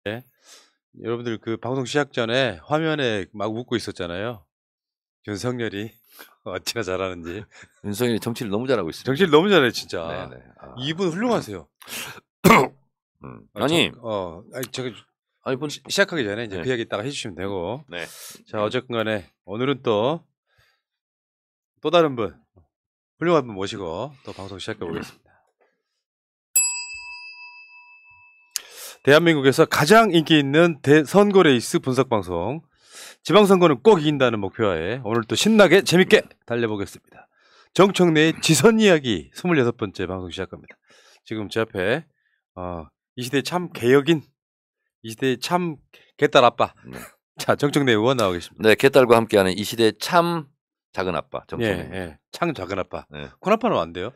예. 여러분들 그 방송 시작 전에 화면에 막 웃고 있었잖아요. 윤석열이 어찌나 잘하는지. 윤석열이 정치를 너무 잘하고 있습니다. 정치를 너무 잘해 진짜. 네네. 아. 이분 훌륭하세요. 아니, 아니 제가 아니 시작하기 전에 이제 네. 그 얘기 이따가 해주시면 되고. 네. 자 어쨌건간에 오늘은 또 다른 분 훌륭한 분 모시고 또 방송 시작해 보겠습니다. 대한민국에서 가장 인기 있는 선거 레이스 분석 방송. 지방선거는 꼭 이긴다는 목표하에 오늘 또 신나게 재밌게 달려보겠습니다. 정청래의 지선 이야기 26번째 방송 시작합니다. 지금 제 앞에 이 시대의 참 개혁인, 이 시대의 참 개딸 아빠. 자, 정청래 의원 나와 계십니다. 네, 개딸과 함께하는 이 시대의 참 작은 아빠 정청래. 예, 참 작은 아빠. 네. 큰 아빠는 안 돼요?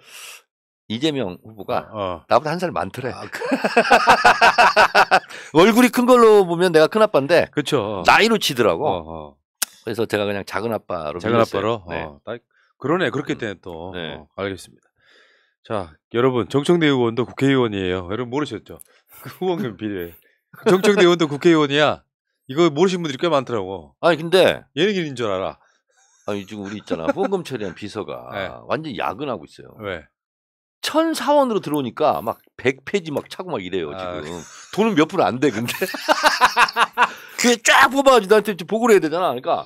이재명 후보가 나보다 한 살 많더래. 아, 얼굴이 큰 걸로 보면 내가 큰 아빠인데 그렇죠. 나이로 치더라고. 그래서 제가 그냥 작은 아빠로. 작은 아빠로. 네. 그러네. 그렇게 되면 또. 네. 알겠습니다. 자, 여러분 정청래 의원도 국회의원이에요. 여러분 모르셨죠? 후원금 비례. 정청래 의원도 국회의원이야. 이거 모르시는 분들이 꽤 많더라고. 아니 근데 예능인인 줄 알아. 아니 지금 우리 있잖아 후원금 처리한 비서가 네. 완전 야근하고 있어요. 왜? 1004원으로 들어오니까 막 100페이지 막 차고 막 이래요 지금. 돈은 몇 프로 안 돼 근데. 그게 쫙 뽑아가지고 나한테 보고를 해야 되잖아. 그러니까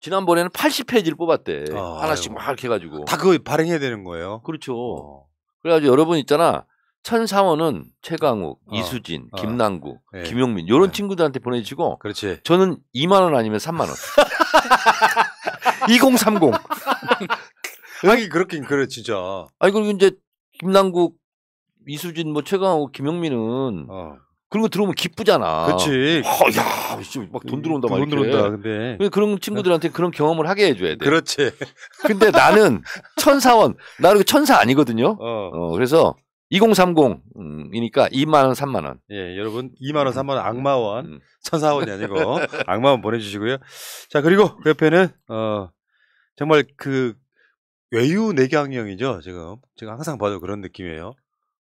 지난번에는 80페이지를 뽑았대. 하나씩 막 이렇게 해가지고. 다 그거 발행해야 되는 거예요? 그렇죠. 그래가지고 여러분 있잖아. 1004원은 최강욱, 이수진, 김남국, 네. 김용민 이런 친구들한테 보내주시고. 그렇지. 저는 2만 원 아니면 3만 원. 2030. 하긴 그렇긴 그래 진짜. 아니 그리고 이제 김남국, 이수진, 뭐 최강욱, 김용민은 그런 거 들어오면 기쁘잖아. 그렇지. 야, 막 돈 들어온다 막 돈 이렇게. 들어온다. 근데 그런 친구들한테 그런 경험을 하게 해줘야 돼. 그렇지. 근데 나는 1004원. 나 그리고 천사 아니거든요. 그래서 2030이니까 2만 원, 3만 원. 예, 여러분 2만 원, 3만 원, 악마원, 1004원이 아니고 악마원 보내주시고요. 자 그리고 그 옆에는 정말 그 외유 내경형이죠 지금. 제가 항상 봐도 그런 느낌이에요.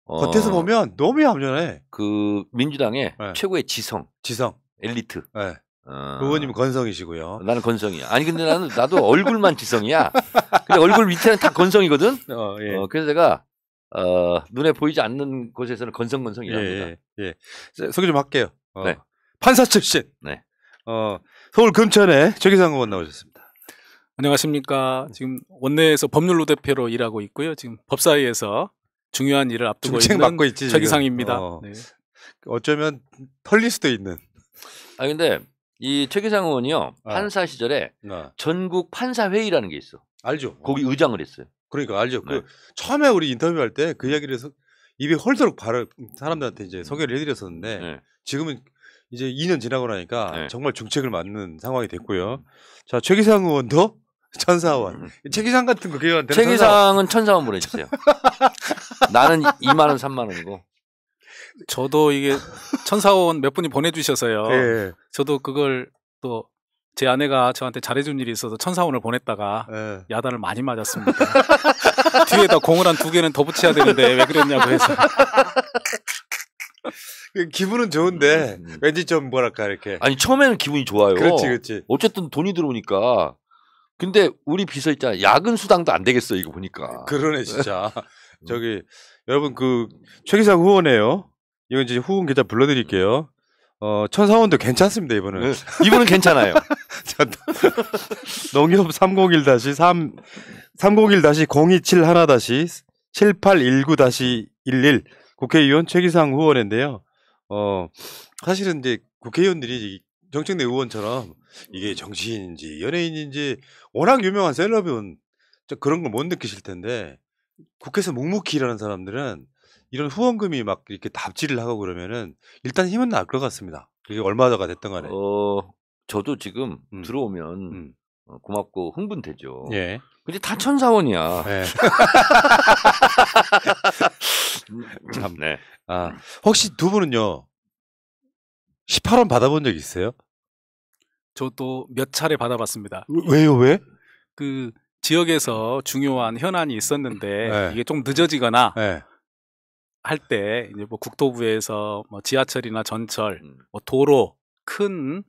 겉에서 보면 너무 얌전해. 그 민주당의 최고의 지성, 엘리트. 네. 의원님은 건성이시고요. 나는 건성이야. 아니 근데 나도 얼굴만 지성이야. 근데 얼굴 밑에는 다 건성이거든. 예. 그래서 내가 눈에 보이지 않는 곳에서는 건성이랍니다. 예. 소개 좀 할게요. 네. 판사 출신. 네. 서울 금천에 최기상 의원 나오셨습니다. 안녕하십니까. 지금 원내에서 법률로 대표로 일하고 있고요. 지금 법사위에서 중요한 일을 앞두고 있는 최기상입니다. 네. 어쩌면 털릴 수도 있는. 아 근데 이 최기상 의원이요 판사 시절에 전국 판사 회의라는 게 있어. 알죠. 거기 의장을 했어요. 그러니까 알죠. 네. 처음에 우리 인터뷰할 때 그 이야기를 해서 입이 헐도록 사람들한테 이제 소개를 해드렸었는데 지금은 이제 2년 지나고 나니까 정말 중책을 맡는 상황이 됐고요. 자 최기상 의원도 1004원. 최기상 같은 국회의원한테 최기상은 1004원 보내주세요. 나는 2만 원, 3만 원이고. 저도 이게 1004원 몇 분이 보내주셔서요. 네. 저도 그걸 또 제 아내가 저한테 잘해준 일이 있어서 1004원을 보냈다가 야단을 많이 맞았습니다. 뒤에다 공을 한 2개는 더 붙여야 되는데 왜 그랬냐고 해서. 기분은 좋은데 왠지 좀 뭐랄까 이렇게. 아니 처음에는 기분이 좋아요. 그렇지. 어쨌든 돈이 들어오니까. 근데 우리 비서 있잖아. 야근 수당도 안 되겠어 이거 보니까. 그러네 진짜. 저기 여러분 그 최기상 후원이에요. 이건 이제 후원 계좌 불러드릴게요. 1004원도 괜찮습니다 이번은. 이번은 괜찮아요. 농협 301-027-7819-11 국회의원 최기상 후원인데요. 사실은 이제 국회의원들이 정청래 의원처럼 이게 정치인인지 연예인인지 워낙 유명한 셀럽은 그런 걸 못 느끼실 텐데 국회에서 묵묵히 일하는 사람들은 이런 후원금이 막 이렇게 답지를 하고 그러면은 일단 힘은 날 것 같습니다. 그게 얼마가 됐던 간에. 저도 지금 들어오면 고맙고 흥분되죠. 예. 근데 다 1004원이야. 예. 참, 네. 혹시 두 분은요 18원 받아본 적 있어요? 저도 몇 차례 받아봤습니다. 왜요? 왜? 그 지역에서 중요한 현안이 있었는데 이게 좀 늦어지거나 할 때 이제 뭐 국토부에서 뭐 지하철이나 전철, 뭐 도로 큰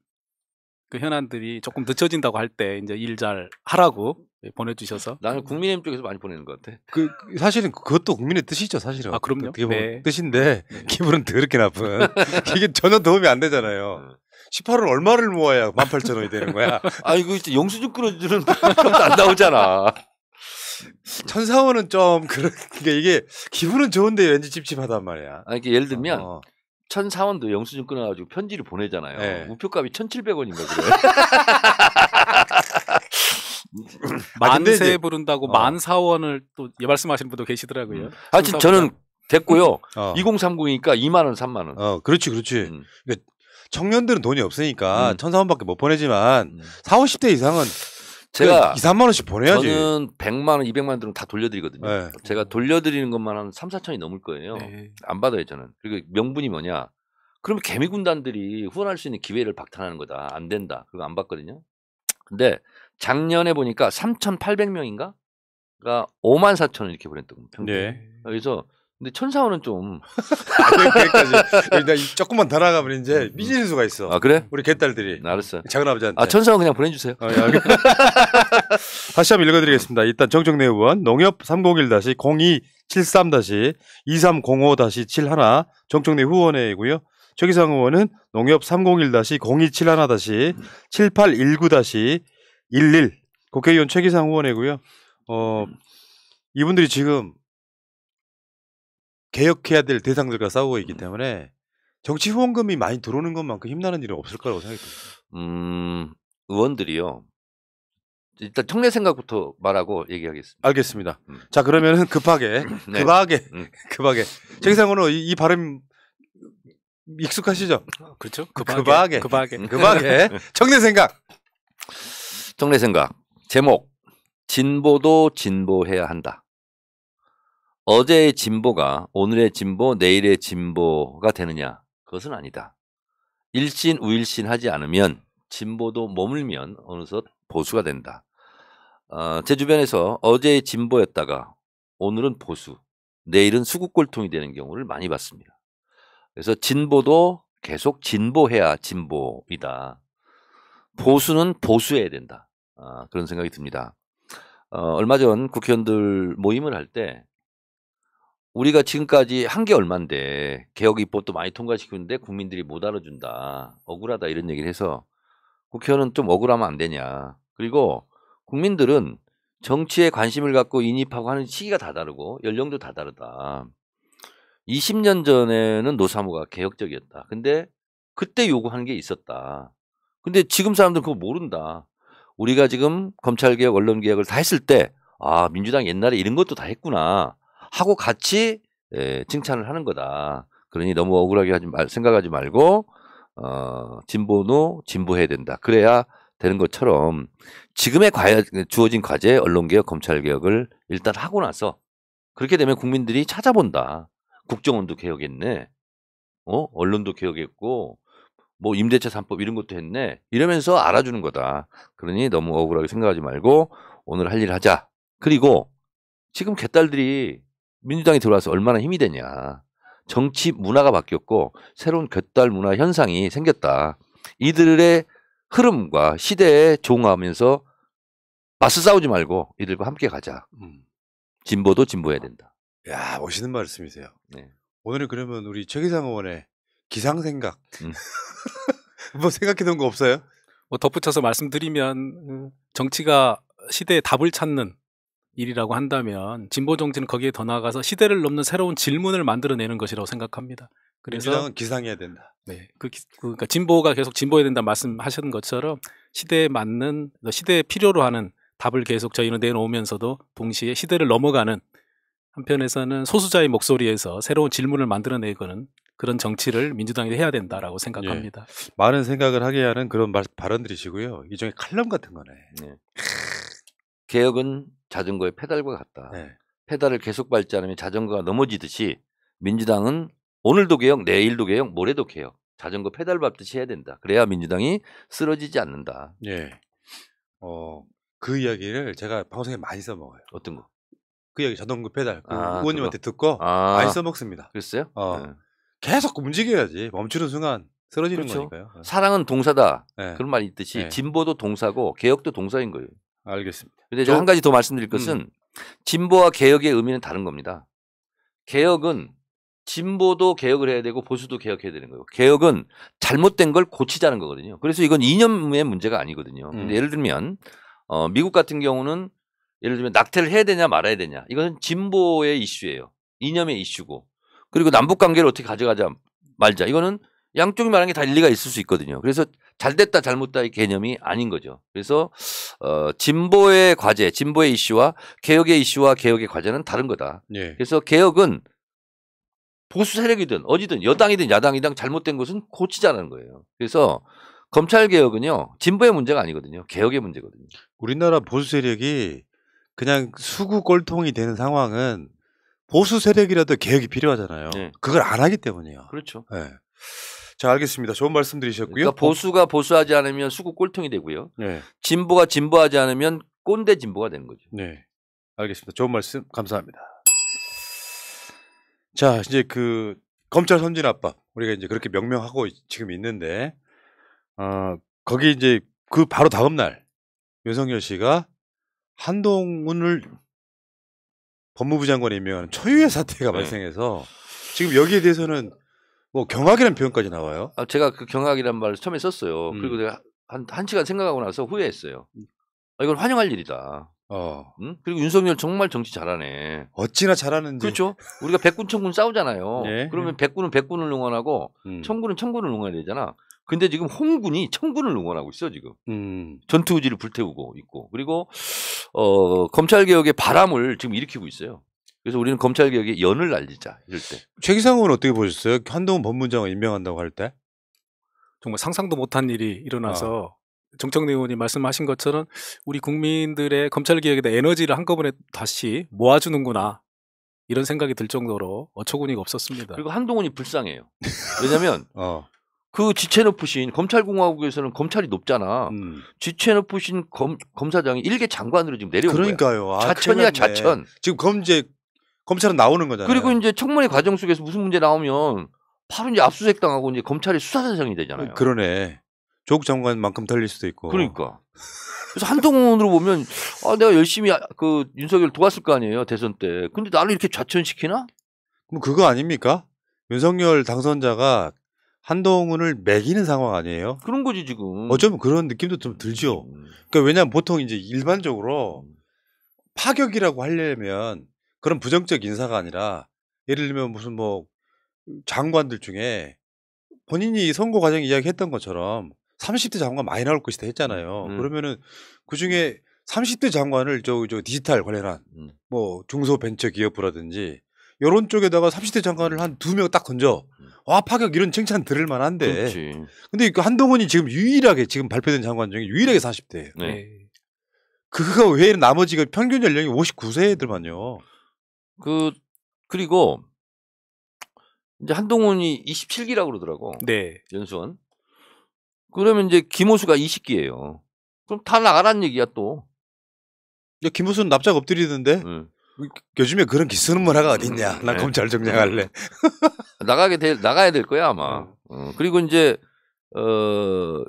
그 현안들이 조금 늦춰진다고 할 때 이제 일 잘 하라고 보내주셔서 나는 국민의힘 쪽에서 많이 보내는 것 같아. 사실은 그것도 국민의 뜻이죠, 사실은. 아 그럼요. 어떻게 보면 뜻인데 기분은 더럽게 나쁜. 이게 전혀 도움이 안 되잖아요. 18원 얼마를 모아야 18,000원이 되는 거야. 아 이거 진짜 영수증 끌어주는 것도 안 나오잖아. 1,400원은 좀 그러니까 이게 기분은 좋은데 왠지 찝찝하단 말이야. 아니 예를 들면 1,400원도 영수증 끊어가지고 편지를 보내잖아요. 네. 우표값이 1,700원인가 그래. 만세 부른다고 14,000원을 또 말씀하시는 분도 계시더라고요. 하여튼 저는 됐고요. 2030이니까 2만 원, 3만 원. 그렇지. 그러니까 청년들은 돈이 없으니까 1,400원밖에 못 보내지만 40, 50대 이상은 제가 2, 3만 원씩 보내야지. 저는 100만 원, 200만 원 들은 다 돌려드리거든요. 네. 제가 돌려드리는 것만 한 3, 4천이 넘을 거예요. 네. 안 받아요 저는. 그리고 명분이 뭐냐. 그러면 개미군단들이 후원할 수 있는 기회를 박탈하는 거다. 안 된다. 그거 안 받거든요. 근데 작년에 보니까 3,800명인가? 가 54,000원 이렇게 보냈더군요. 평균. 네. 그래서 근데 1,400원은 좀 여기까지 조금만 더 나가면 이제 삐지는 수가 있어. 아 그래? 우리 개딸들이. 알았어. 작은아버지한테. 1,400원 그냥 보내주세요. 다시 한번 읽어드리겠습니다. 일단 정청래 의원 농협 301-027-3-2305-71 정청래 후원회이고요. 최기상 의원은 농협 301-0271-7819-11 국회의원 최기상 후원회고요. 이분들이 지금 개혁해야 될 대상들과 싸우고 있기 때문에 정치 후원금이 많이 들어오는 것만큼 힘나는 일은 없을 거라고 생각합니다. 의원들이요. 일단 청내 생각부터 말하고 얘기하겠습니다. 알겠습니다. 자 그러면은 급하게 최기상 의원은 이 발음 익숙하시죠? 그렇죠. 급하게 청내 생각 제목 진보도 진보해야 한다. 어제의 진보가 오늘의 진보, 내일의 진보가 되느냐? 그것은 아니다. 일신 우일신 하지 않으면 진보도 머물면 어느덧 보수가 된다. 제 주변에서 어제의 진보였다가 오늘은 보수, 내일은 수국골통이 되는 경우를 많이 봤습니다. 그래서 진보도 계속 진보해야 진보이다. 보수는 보수해야 된다. 그런 생각이 듭니다. 얼마 전 국회의원들 모임을 할 때 우리가 지금까지 한 게 얼만데 개혁 입법도 많이 통과시켰는데 국민들이 못 알아준다. 억울하다 이런 얘기를 해서 국회의원은 좀 억울하면 안 되냐. 그리고 국민들은 정치에 관심을 갖고 인입하고 하는 시기가 다 다르고 연령도 다 다르다. 20년 전에는 노사모가 개혁적이었다. 근데 그때 요구하는 게 있었다. 근데 지금 사람들은 그거 모른다. 우리가 지금 검찰개혁, 언론개혁을 다 했을 때 민주당 옛날에 이런 것도 다 했구나 하고 같이 칭찬을 하는 거다. 그러니 너무 억울하게 생각하지 말고 진보도 진보해야 된다. 그래야 되는 것처럼 지금의 주어진 과제 언론개혁, 검찰개혁을 일단 하고 나서 그렇게 되면 국민들이 찾아본다. 국정원도 개혁했네. 언론도 개혁했고 뭐 임대차 3법 이런 것도 했네. 이러면서 알아주는 거다. 그러니 너무 억울하게 생각하지 말고 오늘 할 일 하자. 그리고 지금 개딸들이 민주당이 들어와서 얼마나 힘이 되냐. 정치 문화가 바뀌었고 새로운 개딸 문화 현상이 생겼다. 이들의 흐름과 시대에 조응하면서 맞서 싸우지 말고 이들과 함께 가자. 진보도 진보해야 된다. 야, 멋있는 말씀이세요. 네. 오늘은 그러면 우리 최기상 의원의 기상생각 뭐 생각해둔 거 없어요? 뭐 덧붙여서 말씀드리면 정치가 시대의 답을 찾는 일이라고 한다면 진보 정치는 거기에 더 나아가서 시대를 넘는 새로운 질문을 만들어내는 것이라고 생각합니다. 그래서 민주당은 기상해야 된다. 네, 그러니까 진보가 계속 진보해야 된다 말씀하셨던 것처럼 시대에 맞는 시대에 필요로 하는 답을 계속 저희는 내놓으면서도 동시에 시대를 넘어가는 한편에서는 소수자의 목소리에서 새로운 질문을 만들어내고는 그런 정치를 민주당이 해야 된다라고 생각합니다. 예. 많은 생각을 하게 하는 그런 발언들이시고요. 일종의 칼럼 같은 거네. 네. 개혁은 자전거의 페달과 같다. 네. 페달을 계속 밟지 않으면 자전거가 넘어지듯이 민주당은 오늘도 개혁, 내일도 개혁, 모레도 개혁. 자전거 페달 밟듯이 해야 된다. 그래야 민주당이 쓰러지지 않는다. 예. 그 이야기를 제가 방송에 많이 써먹어요. 어떤 거? 그 얘기 자동급 배달 그 아, 의원님한테 듣고 아, 많이 써먹습니다. 그랬어요? 어. 네. 계속 움직여야지 멈추는 순간 쓰러지는 그렇죠. 거니까요. 사랑은 동사다. 네. 그런 말이 있듯이 네. 진보도 동사고 개혁도 동사인 거예요. 알겠습니다. 근데 한 가지 더 말씀드릴 것은 진보와 개혁의 의미는 다른 겁니다. 개혁은 진보도 개혁을 해야 되고 보수도 개혁해야 되는 거예요. 개혁은 잘못된 걸 고치자는 거거든요. 그래서 이건 이념의 문제가 아니거든요. 근데 예를 들면 미국 같은 경우는 예를 들면 낙태를 해야 되냐 말아야 되냐. 이건 진보의 이슈예요. 이념의 이슈고. 그리고 남북 관계를 어떻게 가져가자 말자. 이거는 양쪽이 말하는 게 다 일리가 있을 수 있거든요. 그래서 잘됐다 잘못다의 개념이 아닌 거죠. 그래서 진보의 과제, 진보의 이슈와 개혁의 이슈와 개혁의 과제는 다른 거다. 예. 그래서 개혁은 보수 세력이든 어디든 여당이든 야당이든 잘못된 것은 고치자는 거예요. 그래서 검찰 개혁은요 진보의 문제가 아니거든요. 개혁의 문제거든요. 우리나라 보수 세력이 그냥 수구 꼴통이 되는 상황은 보수 세력이라도 개혁이 필요하잖아요. 네. 그걸 안 하기 때문이에요. 그렇죠. 네. 자, 알겠습니다. 좋은 말씀 드리셨고요. 그러니까 보수가 보수하지 않으면 수구 꼴통이 되고요. 네. 진보가 진보하지 않으면 꼰대 진보가 되는 거죠. 네. 알겠습니다. 좋은 말씀 감사합니다. 자, 이제 그 검찰 선진 압박 우리가 이제 그렇게 명명하고 지금 있는데 거기 이제 그 바로 다음 날 윤석열 씨가 한동훈을 법무부 장관에 임명하는 초유의 사태가 발생해서 지금 여기에 대해서는 뭐 경악이라는 표현까지 나와요. 제가 그 경악이라는 말을 처음에 썼어요. 그리고 내가 한 시간 생각하고 나서 후회했어요. 이건 환영할 일이다. 응? 그리고 윤석열 정말 정치 잘하네. 어찌나 잘하는지. 그렇죠. 우리가 백군 청군 싸우잖아요. 예. 그러면 백군은 백군을 응원하고 청군은 청군을 응원해야 되잖아. 근데 지금 홍군이 청군을 응원하고 있어 지금. 전투 의지를 불태우고 있고. 그리고 검찰 개혁의 바람을 지금 일으키고 있어요. 그래서 우리는 검찰 개혁에 연을 날리자 이럴 때. 최기상 의원은 어떻게 보셨어요? 한동훈 법무장관 임명한다고 할 때? 정말 상상도 못한 일이 일어나서 정청래 의원이 말씀하신 것처럼 우리 국민들의 검찰 개혁에 대한 에너지를 한꺼번에 다시 모아주는구나 이런 생각이 들 정도로 어처구니가 없었습니다. 그리고 한동훈이 불쌍해요. 왜냐하면 그 지체 높으신 검찰공화국에서는 검찰이 높잖아. 지체 높으신 검사장이 일개 장관으로 지금 내려온 그러니까요. 거야. 자천이야 자천. 지금 검찰은 나오는 거잖아요. 그리고 이제 청문회 과정 속에서 무슨 문제 나오면 바로 이제 압수수색 당하고 이제 검찰이 수사 대상이 되잖아요. 그러네. 조국 장관만큼 달릴 수도 있고. 그러니까. 그래서 한동훈으로 보면 내가 열심히 그 윤석열 도왔을 거 아니에요 대선 때. 근데 나를 이렇게 좌천시키나? 그럼 그거 아닙니까? 윤석열 당선자가 한동훈을 매기는 상황 아니에요? 그런 거지 지금. 어쩌면 그런 느낌도 좀 들죠. 그러니까 왜냐하면 보통 이제 일반적으로 파격이라고 하려면 그런 부정적 인사가 아니라 예를 들면 무슨 뭐 장관들 중에 본인이 선거 과정 이야기했던 것처럼 30대 장관 많이 나올 것이다 했잖아요. 그러면은 그 중에 30대 장관을 저 디지털 관련한 뭐 중소벤처기업부라든지 이런 쪽에다가 30대 장관을 한 2명 딱 던져. 와 파격 이런 칭찬 들을 만한데. 그렇지. 근데 그 한동훈이 지금 유일하게 지금 발표된 장관 중에 유일하게 40대예요. 네. 그거 외에는 나머지가 평균 연령이 59세들만요. 그리고 이제 한동훈이 27기라고 그러더라고. 네. 연수원. 그러면 이제 김호수가 20기예요. 그럼 다 나가라는 얘기야 또. 김호수는 납작 엎드리던데. 요즘에 그런 기스는 문화가 어딨냐. 난 검찰 정장할래. 나가야 될 거야 아마. 그리고 이제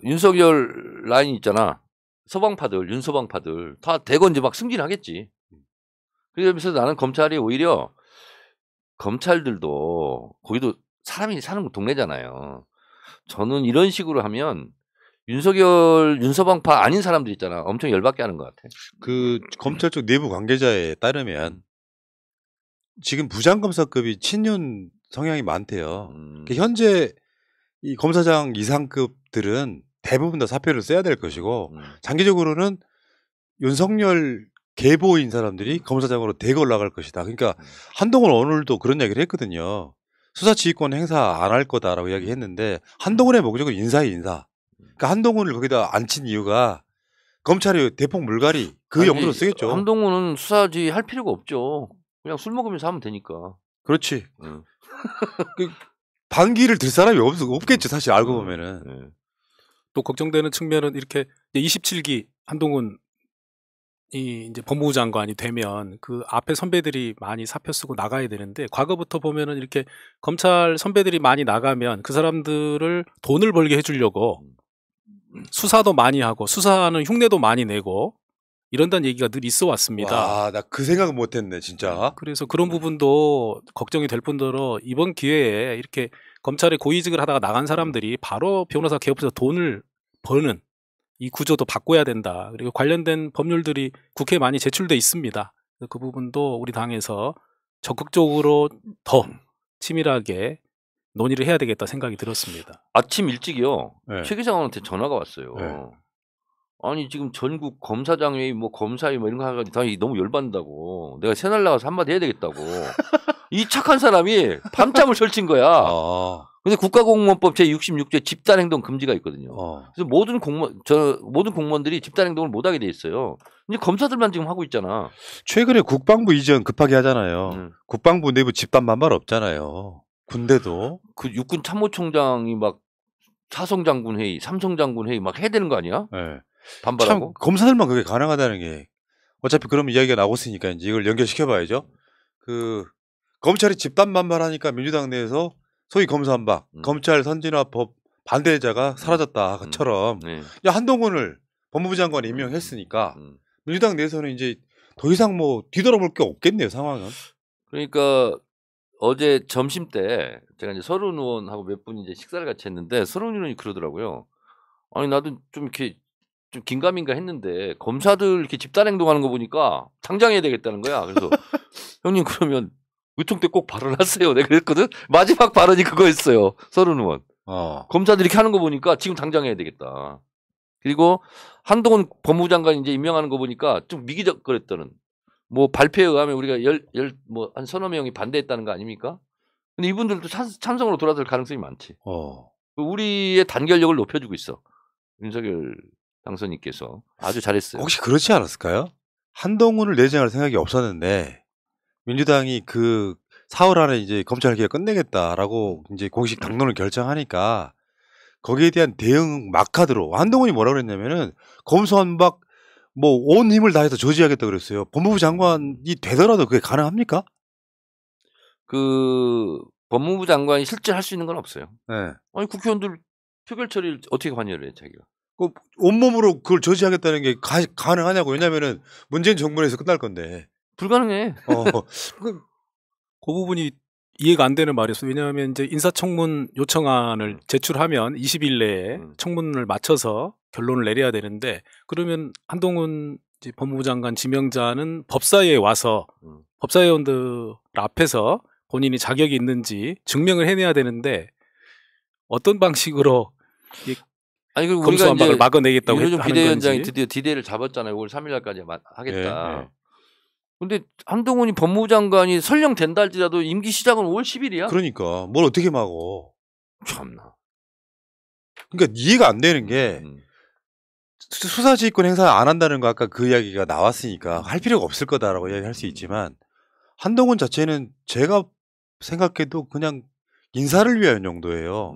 윤석열 라인 있잖아. 서방파들, 윤서방파들 다 대건 이제 막 승진하겠지. 그러면서 나는 검찰이 오히려 검찰들도 거기도 사람이 사는 동네잖아요. 저는 이런 식으로 하면 윤석열, 윤서방파 아닌 사람들 있잖아. 엄청 열받게 하는 것 같아. 그 검찰 쪽 내부 관계자에 따르면 지금 부장검사급이 친윤 성향이 많대요. 현재 이 검사장 이상급들은 대부분 다 사표를 써야 될 것이고 장기적으로는 윤석열 계보인 사람들이 검사장으로 대거 올라갈 것이다. 그러니까 한동훈 오늘도 그런 이야기를 했거든요. 수사지휘권 행사 안 할 거다라고 이야기했는데 한동훈의 목적은 인사의 인사. 그러니까 한동훈을 거기다 앉힌 이유가 검찰이 대폭 물갈이 그 용도로 쓰겠죠. 한동훈은 수사지휘 할 필요가 없죠. 그냥 술 먹으면서 하면 되니까. 그렇지. 그 반기를 들 사람이 없겠죠. 사실 알고 보면은. 또 걱정되는 측면은 이렇게 27기 한동훈 이제 법무부 장관이 되면 그 앞에 선배들이 많이 사표 쓰고 나가야 되는데 과거부터 보면은 이렇게 검찰 선배들이 많이 나가면 그 사람들을 돈을 벌게 해주려고 수사도 많이 하고 수사하는 흉내도 많이 내고 이런다는 얘기가 늘 있어 왔습니다. 와, 나 그 생각은 못했네, 진짜. 그래서 그런 부분도 걱정이 될 뿐더러 이번 기회에 이렇게 검찰에 고위직을 하다가 나간 사람들이 바로 변호사 개업해서 돈을 버는 이 구조도 바꿔야 된다. 그리고 관련된 법률들이 국회에 많이 제출돼 있습니다. 그 부분도 우리 당에서 적극적으로 더 치밀하게 논의를 해야 되겠다 생각이 들었습니다. 아침 일찍이요. 네. 최 기자한테 전화가 왔어요. 네. 아니 지금 전국 검사장회의 뭐 검사회 뭐 이런 거 해가지고 다 너무 열받는다고. 내가 새날 나가서 한마디 해야 되겠다고. 이 착한 사람이 밤잠을 설친 거야. 근데 국가공무원법 제66조에 집단행동 금지가 있거든요. 그래서 모든 공무원들이 집단행동을 못하게 돼 있어요. 이제 검사들만 지금 하고 있잖아. 최근에 국방부 이전 급하게 하잖아요. 국방부 내부 집단 반발 없잖아요. 군대도. 그 육군 참모총장이 막 사성장군 회의, 삼성장군 회의 막 해야 되는 거 아니야? 네. 반발하고. 참 검사들만 그게 가능하다는 게 어차피 그럼 이야기가 나오고 있으니까 이제 이걸 연결시켜봐야죠. 그 검찰이 집단 반발하니까 민주당 내에서 소위 검사한박, 검찰 선진화법 반대자가 사라졌다처럼 야 한동훈을 법무부 장관이 임명했으니까 민주당 내에서는 이제 더 이상 뭐 뒤돌아볼 게 없겠네요 상황은. 그러니까 어제 점심 때 제가 이제 서른 의원하고 몇 분이 이제 식사를 같이 했는데 서른 의원이 그러더라고요. 아니 나도 좀 이렇게 좀 긴가민가 했는데 검사들 이렇게 집단 행동하는 거 보니까 당장해야 되겠다는 거야. 그래서 형님 그러면 의총 때 꼭 발언하세요. 내가 그랬거든. 마지막 발언이 그거였어요. 서른 의원. 검사들이 이렇게 하는 거 보니까 지금 당장 해야 되겠다. 그리고 한동훈 법무부 장관 이제 임명하는 거 보니까 좀 미기적거렸다는. 뭐 발표에 의하면 우리가 뭐 한 서너 명이 반대했다는 거 아닙니까? 근데 이분들도 찬성으로 돌아설 가능성이 많지. 우리의 단결력을 높여주고 있어. 윤석열 당선인께서 아주 잘했어요. 혹시 그렇지 않았을까요? 한동훈을 내정할 생각이 없었는데 민주당이 그 4월 안에 이제 검찰 개혁 끝내겠다라고 이제 공식 당론을 결정하니까 거기에 대한 대응 막카드로 한동훈이 뭐라고 그랬냐면은 검수완박 뭐 온 힘을 다해서 저지하겠다 그랬어요. 법무부 장관이 되더라도 그게 가능합니까? 그 법무부 장관이 실제 할 수 있는 건 없어요. 네. 아니 국회의원들 표결 처리를 어떻게 관여를 해 자기가? 온몸으로 그걸 저지하겠다는 게 가능하냐고. 왜냐면은 문재인 정부 내에서 끝날 건데. 불가능해. 그 부분이 이해가 안 되는 말이었어요. 왜냐하면 이제 인사청문 요청안을 제출하면 20일 내에 청문을 마쳐서 결론을 내려야 되는데 그러면 한동훈 이제 법무부 장관 지명자는 법사위에 와서 법사위원들 앞에서 본인이 자격이 있는지 증명을 해내야 되는데 어떤 방식으로 아니 그리고 검수완박을 막아내겠다고 하는 건지. 비대위원장이 드디어 디데이를 잡았잖아요. 5월 3일날까지 하겠다. 네. 근데 한동훈이 법무부 장관이 설령 된다 할지라도 임기 시작은 5월 10일이야. 그러니까 뭘 어떻게 막어. 참나. 그러니까 이해가 안 되는 게 수사지휘권 행사 안 한다는 거 아까 그 이야기가 나왔으니까 할 필요가 없을 거다라고 이야기할 수 있지만 한동훈 자체는 제가 생각해도 그냥 인사를 위한 용도예요.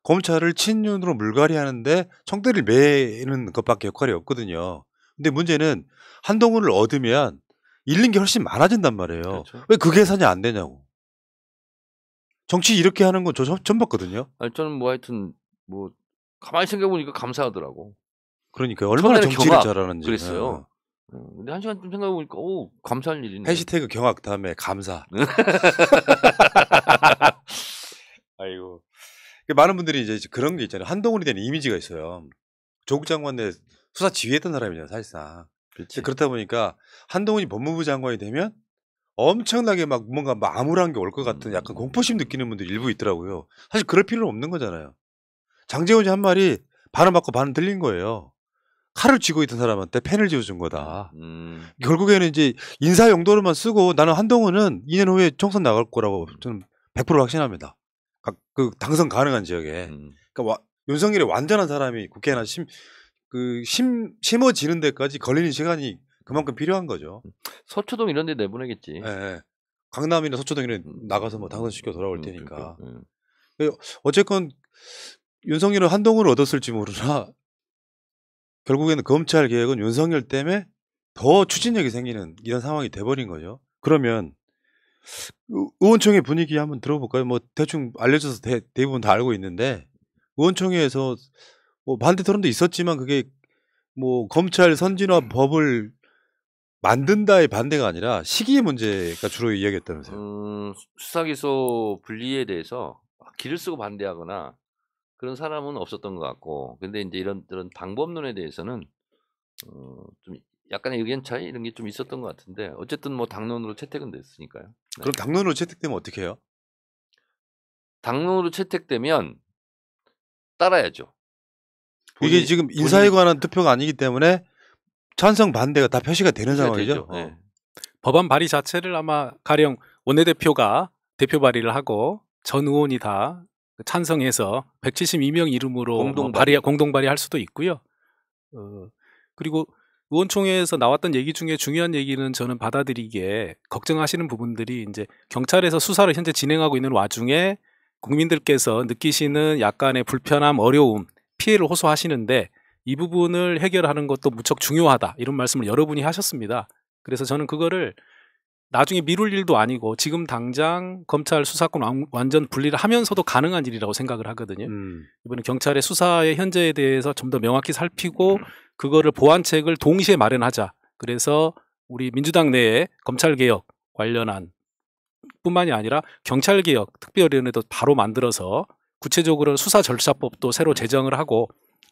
검찰을 친윤으로 물갈이하는데 청대를 매는 것밖에 역할이 없거든요. 근데 문제는 한동훈을 얻으면 잃는 게 훨씬 많아진단 말이에요. 그렇죠. 왜 그 계산이 안 되냐고. 정치 이렇게 하는 건 저 처음 봤거든요. 아니 저는 뭐 하여튼 뭐 가만히 생각해보니까 감사하더라고. 그러니까 얼마나 정치를 잘하는지. 그랬어요. 근데 한 시간 좀 생각해보니까 오 감사할 일이네. 해시태그 경악 다음에 감사. 아이고. 많은 분들이 이제 그런 게 있잖아요. 한동훈에 대한 이미지가 있어요. 조국 장관 내 수사 지휘했던 사람이잖아요, 사실상. 그렇지. 그렇다 보니까 한동훈이 법무부 장관이 되면 엄청나게 막 뭔가 암울한 게 올 것 같은 약간 공포심 느끼는 분들이 일부 있더라고요. 사실 그럴 필요는 없는 거잖아요. 장제원이 한 말이 반은 맞고 반은 틀린 거예요. 칼을 쥐고 있던 사람한테 펜을 쥐어준 거다. 결국에는 이제 인사 용도로만 쓰고 나는 한동훈은 2년 후에 총선 나갈 거라고 저는 100% 확신합니다. 그 당선 가능한 지역에. 그러니까 윤석열이 완전한 사람이 국회나 심어지는 데까지 걸리는 시간이 그만큼 필요한 거죠. 서초동 이런 데 내보내겠지. 네. 강남이나 서초동 이런 데 나가서 뭐 당선시켜 돌아올 테니까. 어쨌건 윤석열은 한동훈을 얻었을지 모르나 결국에는 검찰 개혁은 윤석열 때문에 더 추진력이 생기는 이런 상황이 돼버린 거죠. 그러면 의원총회 분위기 한번 들어볼까요? 뭐 대충 알려져서 대부분 다 알고 있는데 의원총회에서 뭐 반대 토론도 있었지만 그게 뭐 검찰 선진화 법을 만든다의 반대가 아니라 시기의 문제가 주로 이야기했다면서요. 수사기소 분리에 대해서 길을 쓰고 반대하거나 그런 사람은 없었던 것 같고, 근데 이제 이런 방법론에 대해서는 좀 약간의 의견 차이 이런 게 좀 있었던 것 같은데, 어쨌든 뭐 당론으로 채택은 됐으니까요. 네. 그럼 당론으로 채택되면 어떻게 해요? 당론으로 채택되면 따라야죠. 이게 지금 인사에 관한 투표가 아니기 때문에 찬성 반대가 다 표시가 되는 상황이죠. 네. 법안 발의 자체를 아마 가령 원내대표가 대표 발의를 하고 전 의원이 다 찬성해서 172명 이름으로 공동 발의할 수도 있고요. 그리고 의원총회에서 나왔던 얘기 중에 중요한 얘기는 저는 받아들이기에 걱정하시는 부분들이 이제 경찰에서 수사를 현재 진행하고 있는 와중에 국민들께서 느끼시는 약간의 불편함, 어려움, 피해를 호소하시는데 이 부분을 해결하는 것도 무척 중요하다, 이런 말씀을 여러분이 하셨습니다. 그래서 저는 그거를 나중에 미룰 일도 아니고 지금 당장 검찰 수사권 완전 분리를 하면서도 가능한 일이라고 생각을 하거든요. 이번에 경찰의 수사의 현재에 대해서 좀 더 명확히 살피고 그거를 보완책을 동시에 마련하자. 그래서 우리 민주당 내에 검찰개혁 관련한 뿐만이 아니라 경찰개혁 특별위원회도 바로 만들어서 구체적으로 수사절차법도 새로 제정을 하고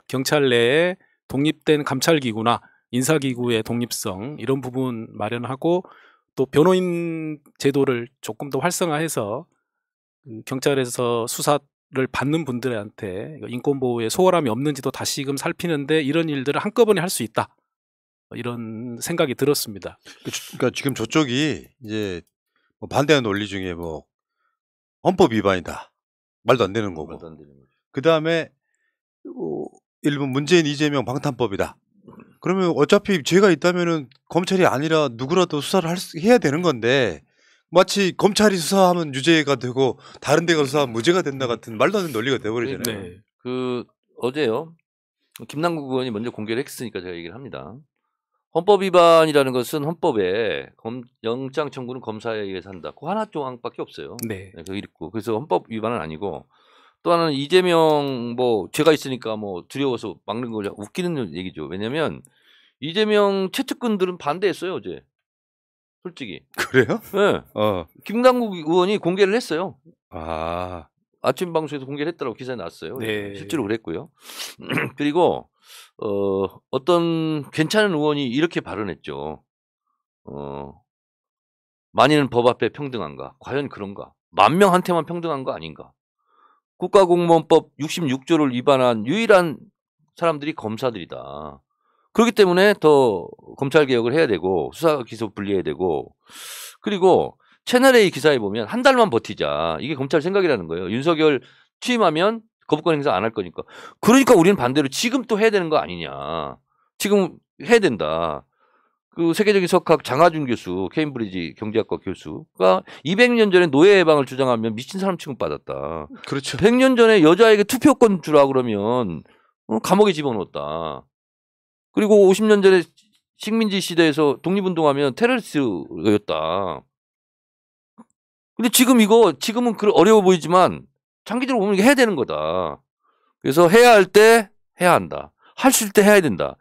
경찰 내에 독립된 감찰기구나 인사기구의 독립성 이런 부분 마련하고 또 변호인 제도를 조금 더 활성화해서 경찰에서 수사를 받는 분들한테 인권보호에 소홀함이 없는지도 다시금 살피는데 이런 일들을 한꺼번에 할 수 있다, 이런 생각이 들었습니다. 그러니까 지금 저쪽이 이제 뭐 반대하는 논리 중에 뭐 헌법 위반이다, 말도 안 되는 거고, 그 다음에 일본 문재인 이재명 방탄법이다. 그러면 어차피 죄가 있다면은 검찰이 아니라 누구라도 수사를 해야 되는 건데 마치 검찰이 수사하면 유죄가 되고 다른 데가 수사하면 무죄가 된다 같은 말도 안 되는 논리가 돼버리잖아요. 네. 어제요 김남국 의원이 먼저 공개를 했으니까 제가 얘기를 합니다. 헌법 위반이라는 것은 헌법에 영장 청구는 검사에 의해서 한다. 그 하나 조항밖에 없어요. 네. 거기 있고. 그래서 헌법 위반은 아니고, 또 하나는 이재명 뭐 죄가 있으니까 뭐 두려워서 막는 걸 웃기는 얘기죠. 왜냐면 이재명 최측근들은 반대했어요 어제. 솔직히. 그래요? 네. 김남국 의원이 공개를 했어요. 아침 방송에서 공개를 했더라고, 기사에 났어요. 네. 실제로 그랬고요. 그리고 어떤 괜찮은 의원이 이렇게 발언했죠. 만인은 법 앞에 평등한가? 과연 그런가? 10,000명한테만 평등한 거 아닌가? 국가공무원법 66조를 위반한 유일한 사람들이 검사들이다. 그렇기 때문에 더 검찰개혁을 해야 되고 수사기소 분리해야 되고, 그리고 채널A 기사에 보면 한 달만 버티자, 이게 검찰 생각이라는 거예요. 윤석열 취임하면 거부권 행사 안 할 거니까. 그러니까 우리는 반대로 지금 또 해야 되는 거 아니냐. 지금 해야 된다. 그 세계적인 석학 장하준 교수, 케임브리지 경제학과 교수가 200년 전에 노예 해방을 주장하면 미친 사람 취급받았다. 그렇죠. 100년 전에 여자에게 투표권 주라 그러면 감옥에 집어넣었다. 그리고 50년 전에 식민지 시대에서 독립운동하면 테러리스트였다. 근데 지금은 어려워 보이지만 장기적으로 보면 이게 해야 되는 거다. 그래서 해야 할 때 해야 한다. 할 수 있을 때 해야 된다.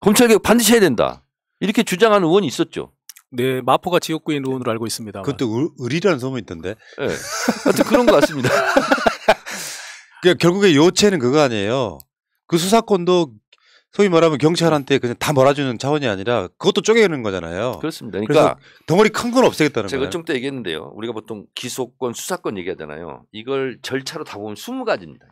검찰개혁 반드시 해야 된다. 이렇게 주장하는 의원이 있었죠. 네, 마포가 지역구인 의원으로 알고 있습니다. 그것도 의리라는 소문이 있던데. 네. 하여튼 그런 것 같습니다. 그러니까 결국에 요체는 그거 아니에요. 그 수사권도 소위 말하면 경찰한테 그냥 다 몰아주는 차원이 아니라 그것도 쪼개는 거잖아요. 그렇습니다. 그러니까 덩어리 큰 건 없애겠다는 거예요. 제가 좀 때 얘기했는데요. 우리가 보통 기소권, 수사권 얘기하잖아요. 이걸 절차로 다 보면 20가지입니다.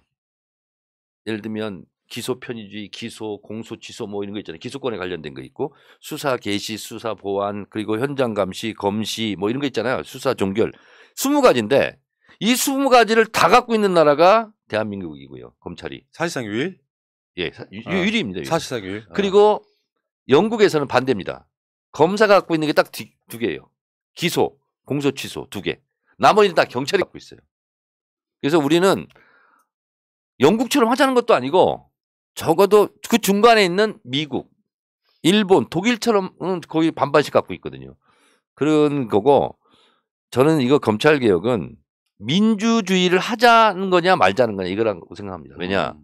예를 들면 기소 편의주의, 기소, 공소, 취소 뭐 이런 거 있잖아요. 기소권에 관련된 거 있고, 수사 개시, 수사 보완, 그리고 현장 감시, 검시 뭐 이런 거 있잖아요. 수사 종결. 20가지인데 이 20가지를 다 갖고 있는 나라가 대한민국이고요. 검찰이. 사실상 유일? 예, 유일입니다. 유일. 사실상 유일. 그리고 영국에서는 반대입니다. 검사가 갖고 있는 게 딱 두 개예요. 기소, 공소, 취소 2개. 나머지는 다 경찰이 갖고 있어요. 그래서 우리는 영국처럼 하자는 것도 아니고 적어도 그 중간에 있는 미국, 일본, 독일처럼 거의 반반씩 갖고 있거든요. 그런 거고 저는 이거 검찰 개혁은 민주주의를 하자는 거냐 말자는 거냐 이거라고 생각합니다. 왜냐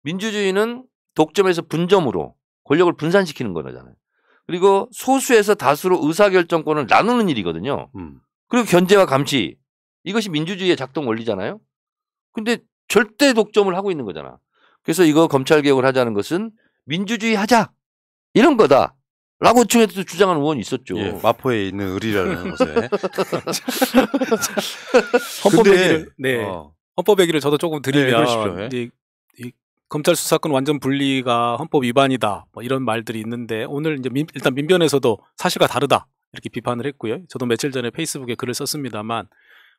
민주주의는 독점에서 분점으로 권력을 분산시키는 거잖아요. 그리고 소수에서 다수로 의사결정권을 나누는 일이거든요. 그리고 견제와 감시 이것이 민주주의의 작동 원리잖아요. 근데 절대 독점을 하고 있는 거잖아. 그래서 이거 검찰 개혁을 하자는 것은 민주주의 하자 이런 거다라고 중에도 주장하는 의원이 있었죠. 예, 마포에 있는 의리라는 곳에. 헌법 근데, 얘기를 네. 헌법 얘기를 저도 조금 드리면 그러십시오. 예. 이 검찰 수사권 완전 분리가 헌법 위반이다 뭐 이런 말들이 있는데 오늘 이제 일단 민변에서도 사실과 다르다 이렇게 비판을 했고요. 저도 며칠 전에 페이스북에 글을 썼습니다만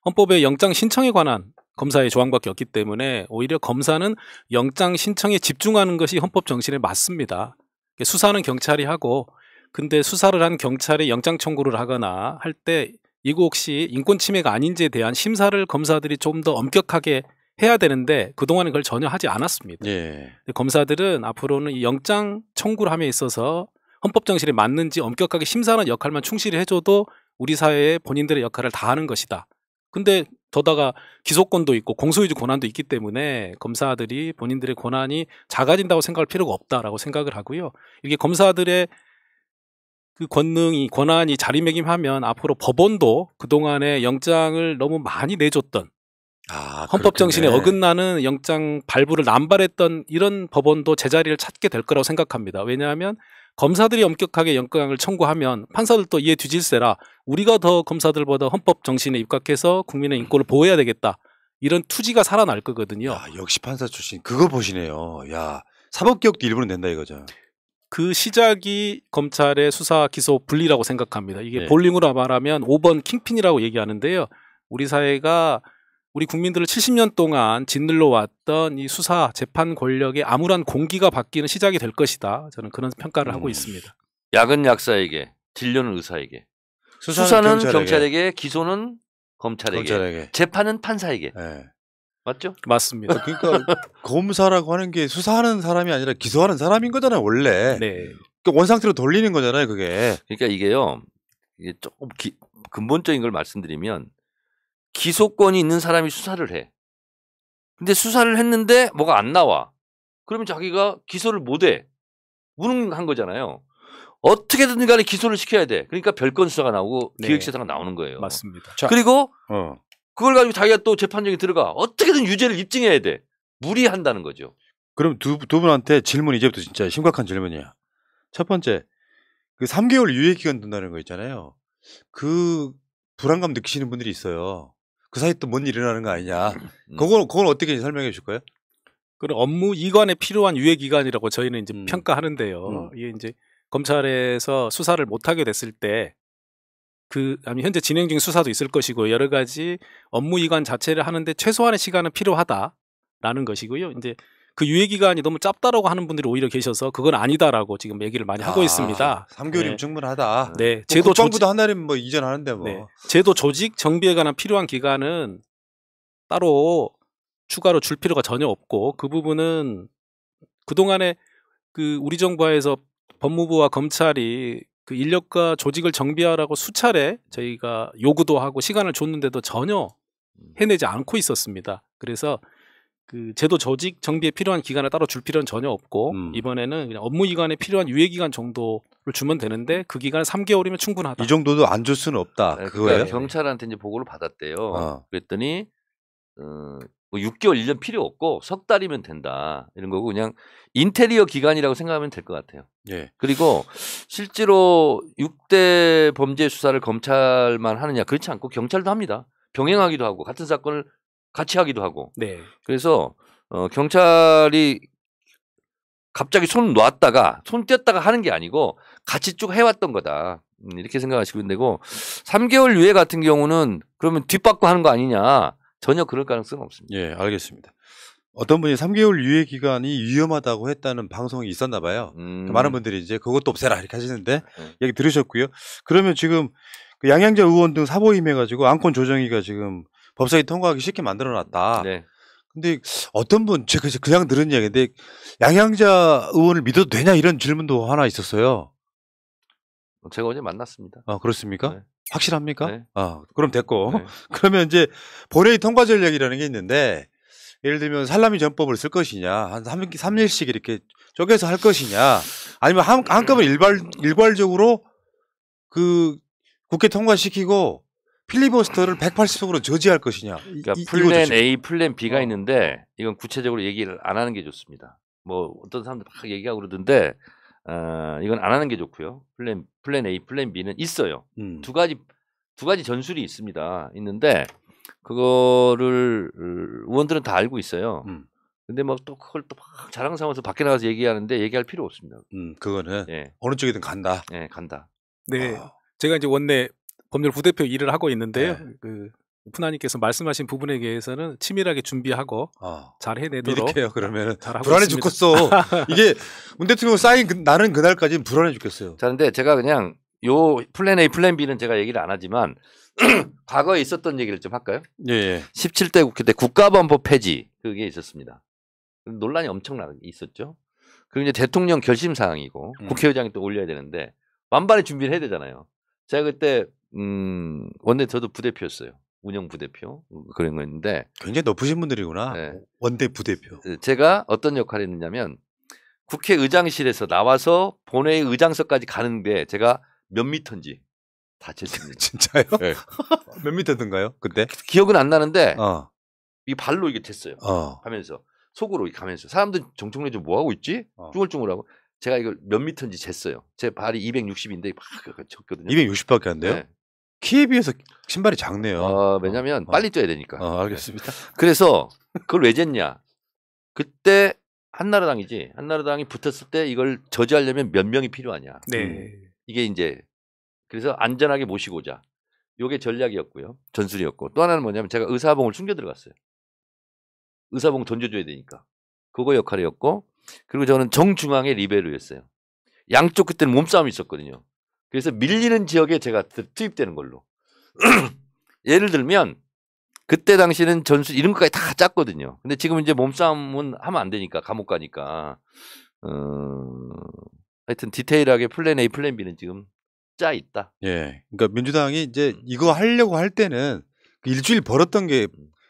헌법의 영장 신청에 관한 검사의 조항밖에 없기 때문에 오히려 검사는 영장 신청에 집중하는 것이 헌법 정신에 맞습니다. 수사는 경찰이 하고 근데 수사를 한 경찰이 영장 청구를 하거나 할 때 이거 혹시 인권 침해가 아닌지에 대한 심사를 검사들이 좀 더 엄격하게 해야 되는데 그동안은 그걸 전혀 하지 않았습니다. 예. 검사들은 앞으로는 이 영장 청구를 함에 있어서 헌법 정신에 맞는지 엄격하게 심사하는 역할만 충실히 해줘도 우리 사회에 본인들의 역할을 다하는 것이다. 근데 더다가 기소권도 있고 공소유지 권한도 있기 때문에 검사들이 본인들의 권한이 작아진다고 생각할 필요가 없다라고 생각을 하고요. 이게 검사들의 그 권한이 자리매김하면 앞으로 법원도 그동안에 영장을 너무 많이 내줬던 헌법 정신에 어긋나는 영장 발부를 남발했던 이런 법원도 제자리를 찾게 될 거라고 생각합니다. 왜냐하면 검사들이 엄격하게 영장을 청구하면 판사들도 이에 뒤질세라 우리가 더 검사들보다 헌법 정신에 입각해서 국민의 인권을 보호해야 되겠다. 이런 투지가 살아날 거거든요. 야, 역시 판사 출신 그거 보시네요. 야, 사법개혁도 일부는 된다 이거죠. 그 시작이 검찰의 수사 기소 분리라고 생각합니다. 이게 볼링으로 말하면 5번 킹핀이라고 얘기하는데요. 우리 사회가 우리 국민들을 70년 동안 짓눌러 왔던 이 수사 재판 권력의 암울한 공기가 바뀌는 시작이 될 것이다. 저는 그런 평가를 하고 있습니다. 약은 약사에게, 진료는 의사에게, 수사는 경찰에게, 기소는 검찰에게, 재판은 판사에게. 네. 맞죠? 맞습니다. 그러니까 검사라고 하는 게 수사하는 사람이 아니라 기소하는 사람인 거잖아요, 원래. 네. 그러니까 원상태로 돌리는 거잖아요, 그게. 그러니까 이게 조금 근본적인 걸 말씀드리면 기소권이 있는 사람이 수사를 해. 근데 수사를 했는데 뭐가 안 나와. 그러면 자기가 기소를 못 해. 무능한 거잖아요. 어떻게든 간에 기소를 시켜야 돼. 그러니까 별건 수사가 나오고 기획수사가 나오는 거예요. 맞습니다. 자, 그리고 그걸 가지고 자기가 또 재판정에 들어가. 어떻게든 유죄를 입증해야 돼. 무리한다는 거죠. 그럼 두 분한테 질문 이제부터 진짜 심각한 질문이야. 첫 번째, 그 3개월 유예 기간 둔다는 거 있잖아요. 그 불안감 느끼시는 분들이 있어요. 그 사이 또 뭔 일이 일어나는 거 아니냐. 그건 어떻게 설명해 주실까요? 그런 업무 이관에 필요한 유예 기간이라고 저희는 이제 평가하는데요. 이게 이제 검찰에서 수사를 못 하게 됐을 때 아니 현재 진행 중인 수사도 있을 것이고 여러 가지 업무 이관 자체를 하는데 최소한의 시간은 필요하다라는 것이고요. 이제 그 유예 기간이 너무 짧다라고 하는 분들이 오히려 계셔서 그건 아니다라고 지금 얘기를 많이 하고 있습니다. 3개월이면 충분하다. 네, 제도 국방부도 한 달이면 뭐 이전하는데 뭐. 네. 제도 조직 정비에 관한 필요한 기간은 따로 추가로 줄 필요가 전혀 없고 그 부분은 그동안에 그 우리 정부에서 법무부와 검찰이 그 인력과 조직을 정비하라고 수차례 저희가 요구도 하고 시간을 줬는데도 전혀 해내지 않고 있었습니다. 그래서 그 제도 조직 정비에 필요한 기간을 따로 줄 필요는 전혀 없고 이번에는 그냥 업무 기간에 필요한 유예 기간 정도를 주면 되는데 그 기간은 3개월이면 충분하다. 이 정도도 안 줄 수는 없다. 그거예요? 그러니까 경찰한테 이제 보고를 받았대요. 그랬더니 6개월 1년 필요 없고 석 달이면 된다 이런 거고 그냥 인테리어 기간이라고 생각하면 될 것 같아요. 예. 그리고 실제로 6대 범죄 수사를 검찰만 하느냐 그렇지 않고 경찰도 합니다. 병행하기도 하고 같은 사건을 같이 하기도 하고. 네. 그래서 경찰이 갑자기 손 놨다가 손 뗐다가 하는 게 아니고 같이 쭉 해왔던 거다. 이렇게 생각하시면 되고 3개월 유예 같은 경우는 그러면 뒷받고 하는 거 아니냐. 전혀 그럴 가능성은 없습니다. 예, 알겠습니다. 어떤 분이 3개월 유예 기간이 위험하다고 했다는 방송이 있었나 봐요. 많은 분들이 이제 그것도 없애라 이렇게 하시는데 얘기 들으셨고요. 그러면 지금 그 양양자 의원 등 사보임 해가지고 안건 조정위가 지금 법사위 통과하기 쉽게 만들어놨다. 네. 근데 어떤 분 제가 그냥 들은 이야기인데 양양자 의원을 믿어도 되냐 이런 질문도 하나 있었어요. 제가 어제 만났습니다. 아 그렇습니까? 네. 확실합니까? 네. 아 그럼 됐고 네. 그러면 이제 본회의 통과 전략이라는 게 있는데 예를 들면 살라미 전법을 쓸 것이냐 한 3일씩 이렇게 쪼개서 할 것이냐 아니면 한꺼번에 일괄적으로 그 국회 통과시키고 필리버스터를 180석으로 저지할 것이냐. 그러니까 플랜 A, 플랜 B가 있는데 이건 구체적으로 얘기를 안 하는 게 좋습니다. 뭐 어떤 사람들 막 얘기하고 그러던데 이건 안 하는 게 좋고요. 플랜 A, 플랜 B는 있어요. 두 가지 전술이 있습니다. 있는데 그거를 의원들은 다 알고 있어요. 근데 뭐 또 그걸 또 막 자랑 삼아서 밖에 나가서 얘기하는데 얘기할 필요 없습니다. 그거는 예. 어느 쪽이든 간다. 예, 간다. 네, 제가 이제 원내 법률 부대표 일을 하고 있는데요. 네. 그 푸나님께서 말씀하신 부분에 대해서는 치밀하게 준비하고 잘 해내도록 믿을게요. 그러면 잘하고 불안해 있습니다. 죽겠어. 이게 문 대통령 사인 나는 그날까지는 불안해 죽겠어요. 자, 근데 제가 그냥 요 플랜 A, 플랜 B는 제가 얘기를 안 하지만 과거에 있었던 얘기를 좀 할까요? 예. 17대 17대 국회 때 국가범법 폐지 그게 있었습니다. 논란이 엄청나게 있었죠. 그리고 이제 대통령 결심 사항이고 국회의장이 또 올려야 되는데 만반의 준비를 해야 되잖아요. 제가 그때 원내 저도 부대표였어요. 운영 부대표 그런 거였는데 굉장히 높으신 분들이구나. 네. 원내 부대표. 제가 어떤 역할을 했느냐면 국회의장실에서 나와서 본회의 의장석까지 가는데 제가 몇 미터인지 다 쟀습니다. 진짜요? 네. 몇 미터든가요? 그때? 기억은 안 나는데 이 이 발로 이게 쟀어요. 하면서 속으로 이렇게 가면서 사람들 정청래 좀 뭐 하고 있지? 쭈글쭈글하고 제가 이걸 몇 미터인지 쟀어요. 제 발이 260인데 막 쳤거든요. 260밖에 안 돼요? 네. 키에 비해서 신발이 작네요. 왜냐면 빨리 뛰어야 되니까. 알겠습니다. 그래서 그걸 왜 쟀냐? 그때 한나라당이지. 한나라당이 붙었을 때 이걸 저지하려면 몇 명이 필요하냐? 네. 이게 이제 그래서 안전하게 모시고자. 요게 전략이었고요. 전술이었고. 또 하나는 뭐냐면 제가 의사봉을 숨겨 들어갔어요. 의사봉 던져줘야 되니까. 그거 역할이었고. 그리고 저는 정중앙의 리베로였어요. 양쪽 그때는 몸싸움이 있었거든요. 그래서 밀리는 지역에 제가 투입되는 걸로. 예를 들면 그때 당시는 전술 이런 것까지 다 짰거든요. 근데 지금 이제 몸싸움은 하면 안 되니까 감옥 가니까. 하여튼 디테일하게 플랜 A, 플랜 B는 지금 짜 있다. 예. 그러니까 민주당이 이제 이거 하려고 할 때는 그 일주일 벌었던 게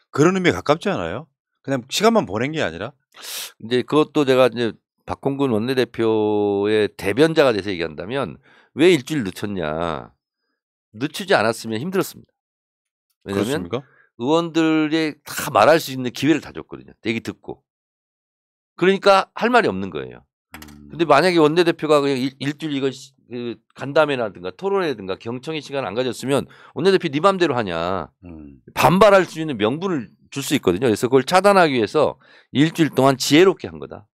그런 의미에 가깝지 않아요? 그냥 시간만 보낸 게 아니라? 이제 그것도 제가 이제 박홍근 원내대표의 대변자가 돼서 얘기한다면 왜 일주일 늦췄냐. 늦추지 않았으면 힘들었습니다. 왜냐하면 그렇습니까? 의원들이 다 말할 수 있는 기회를 다 줬거든요. 얘기 듣고. 그러니까 할 말이 없는 거예요. 근데 만약에 원내대표가 그냥 일주일 이거 그 간담회라든가 토론회라든가 경청의 시간 안 가졌으면 원내대표 네 맘대로 하냐. 반발할 수 있는 명분을 줄 수 있거든요. 그래서 그걸 차단하기 위해서 일주일 동안 지혜롭게 한 거다.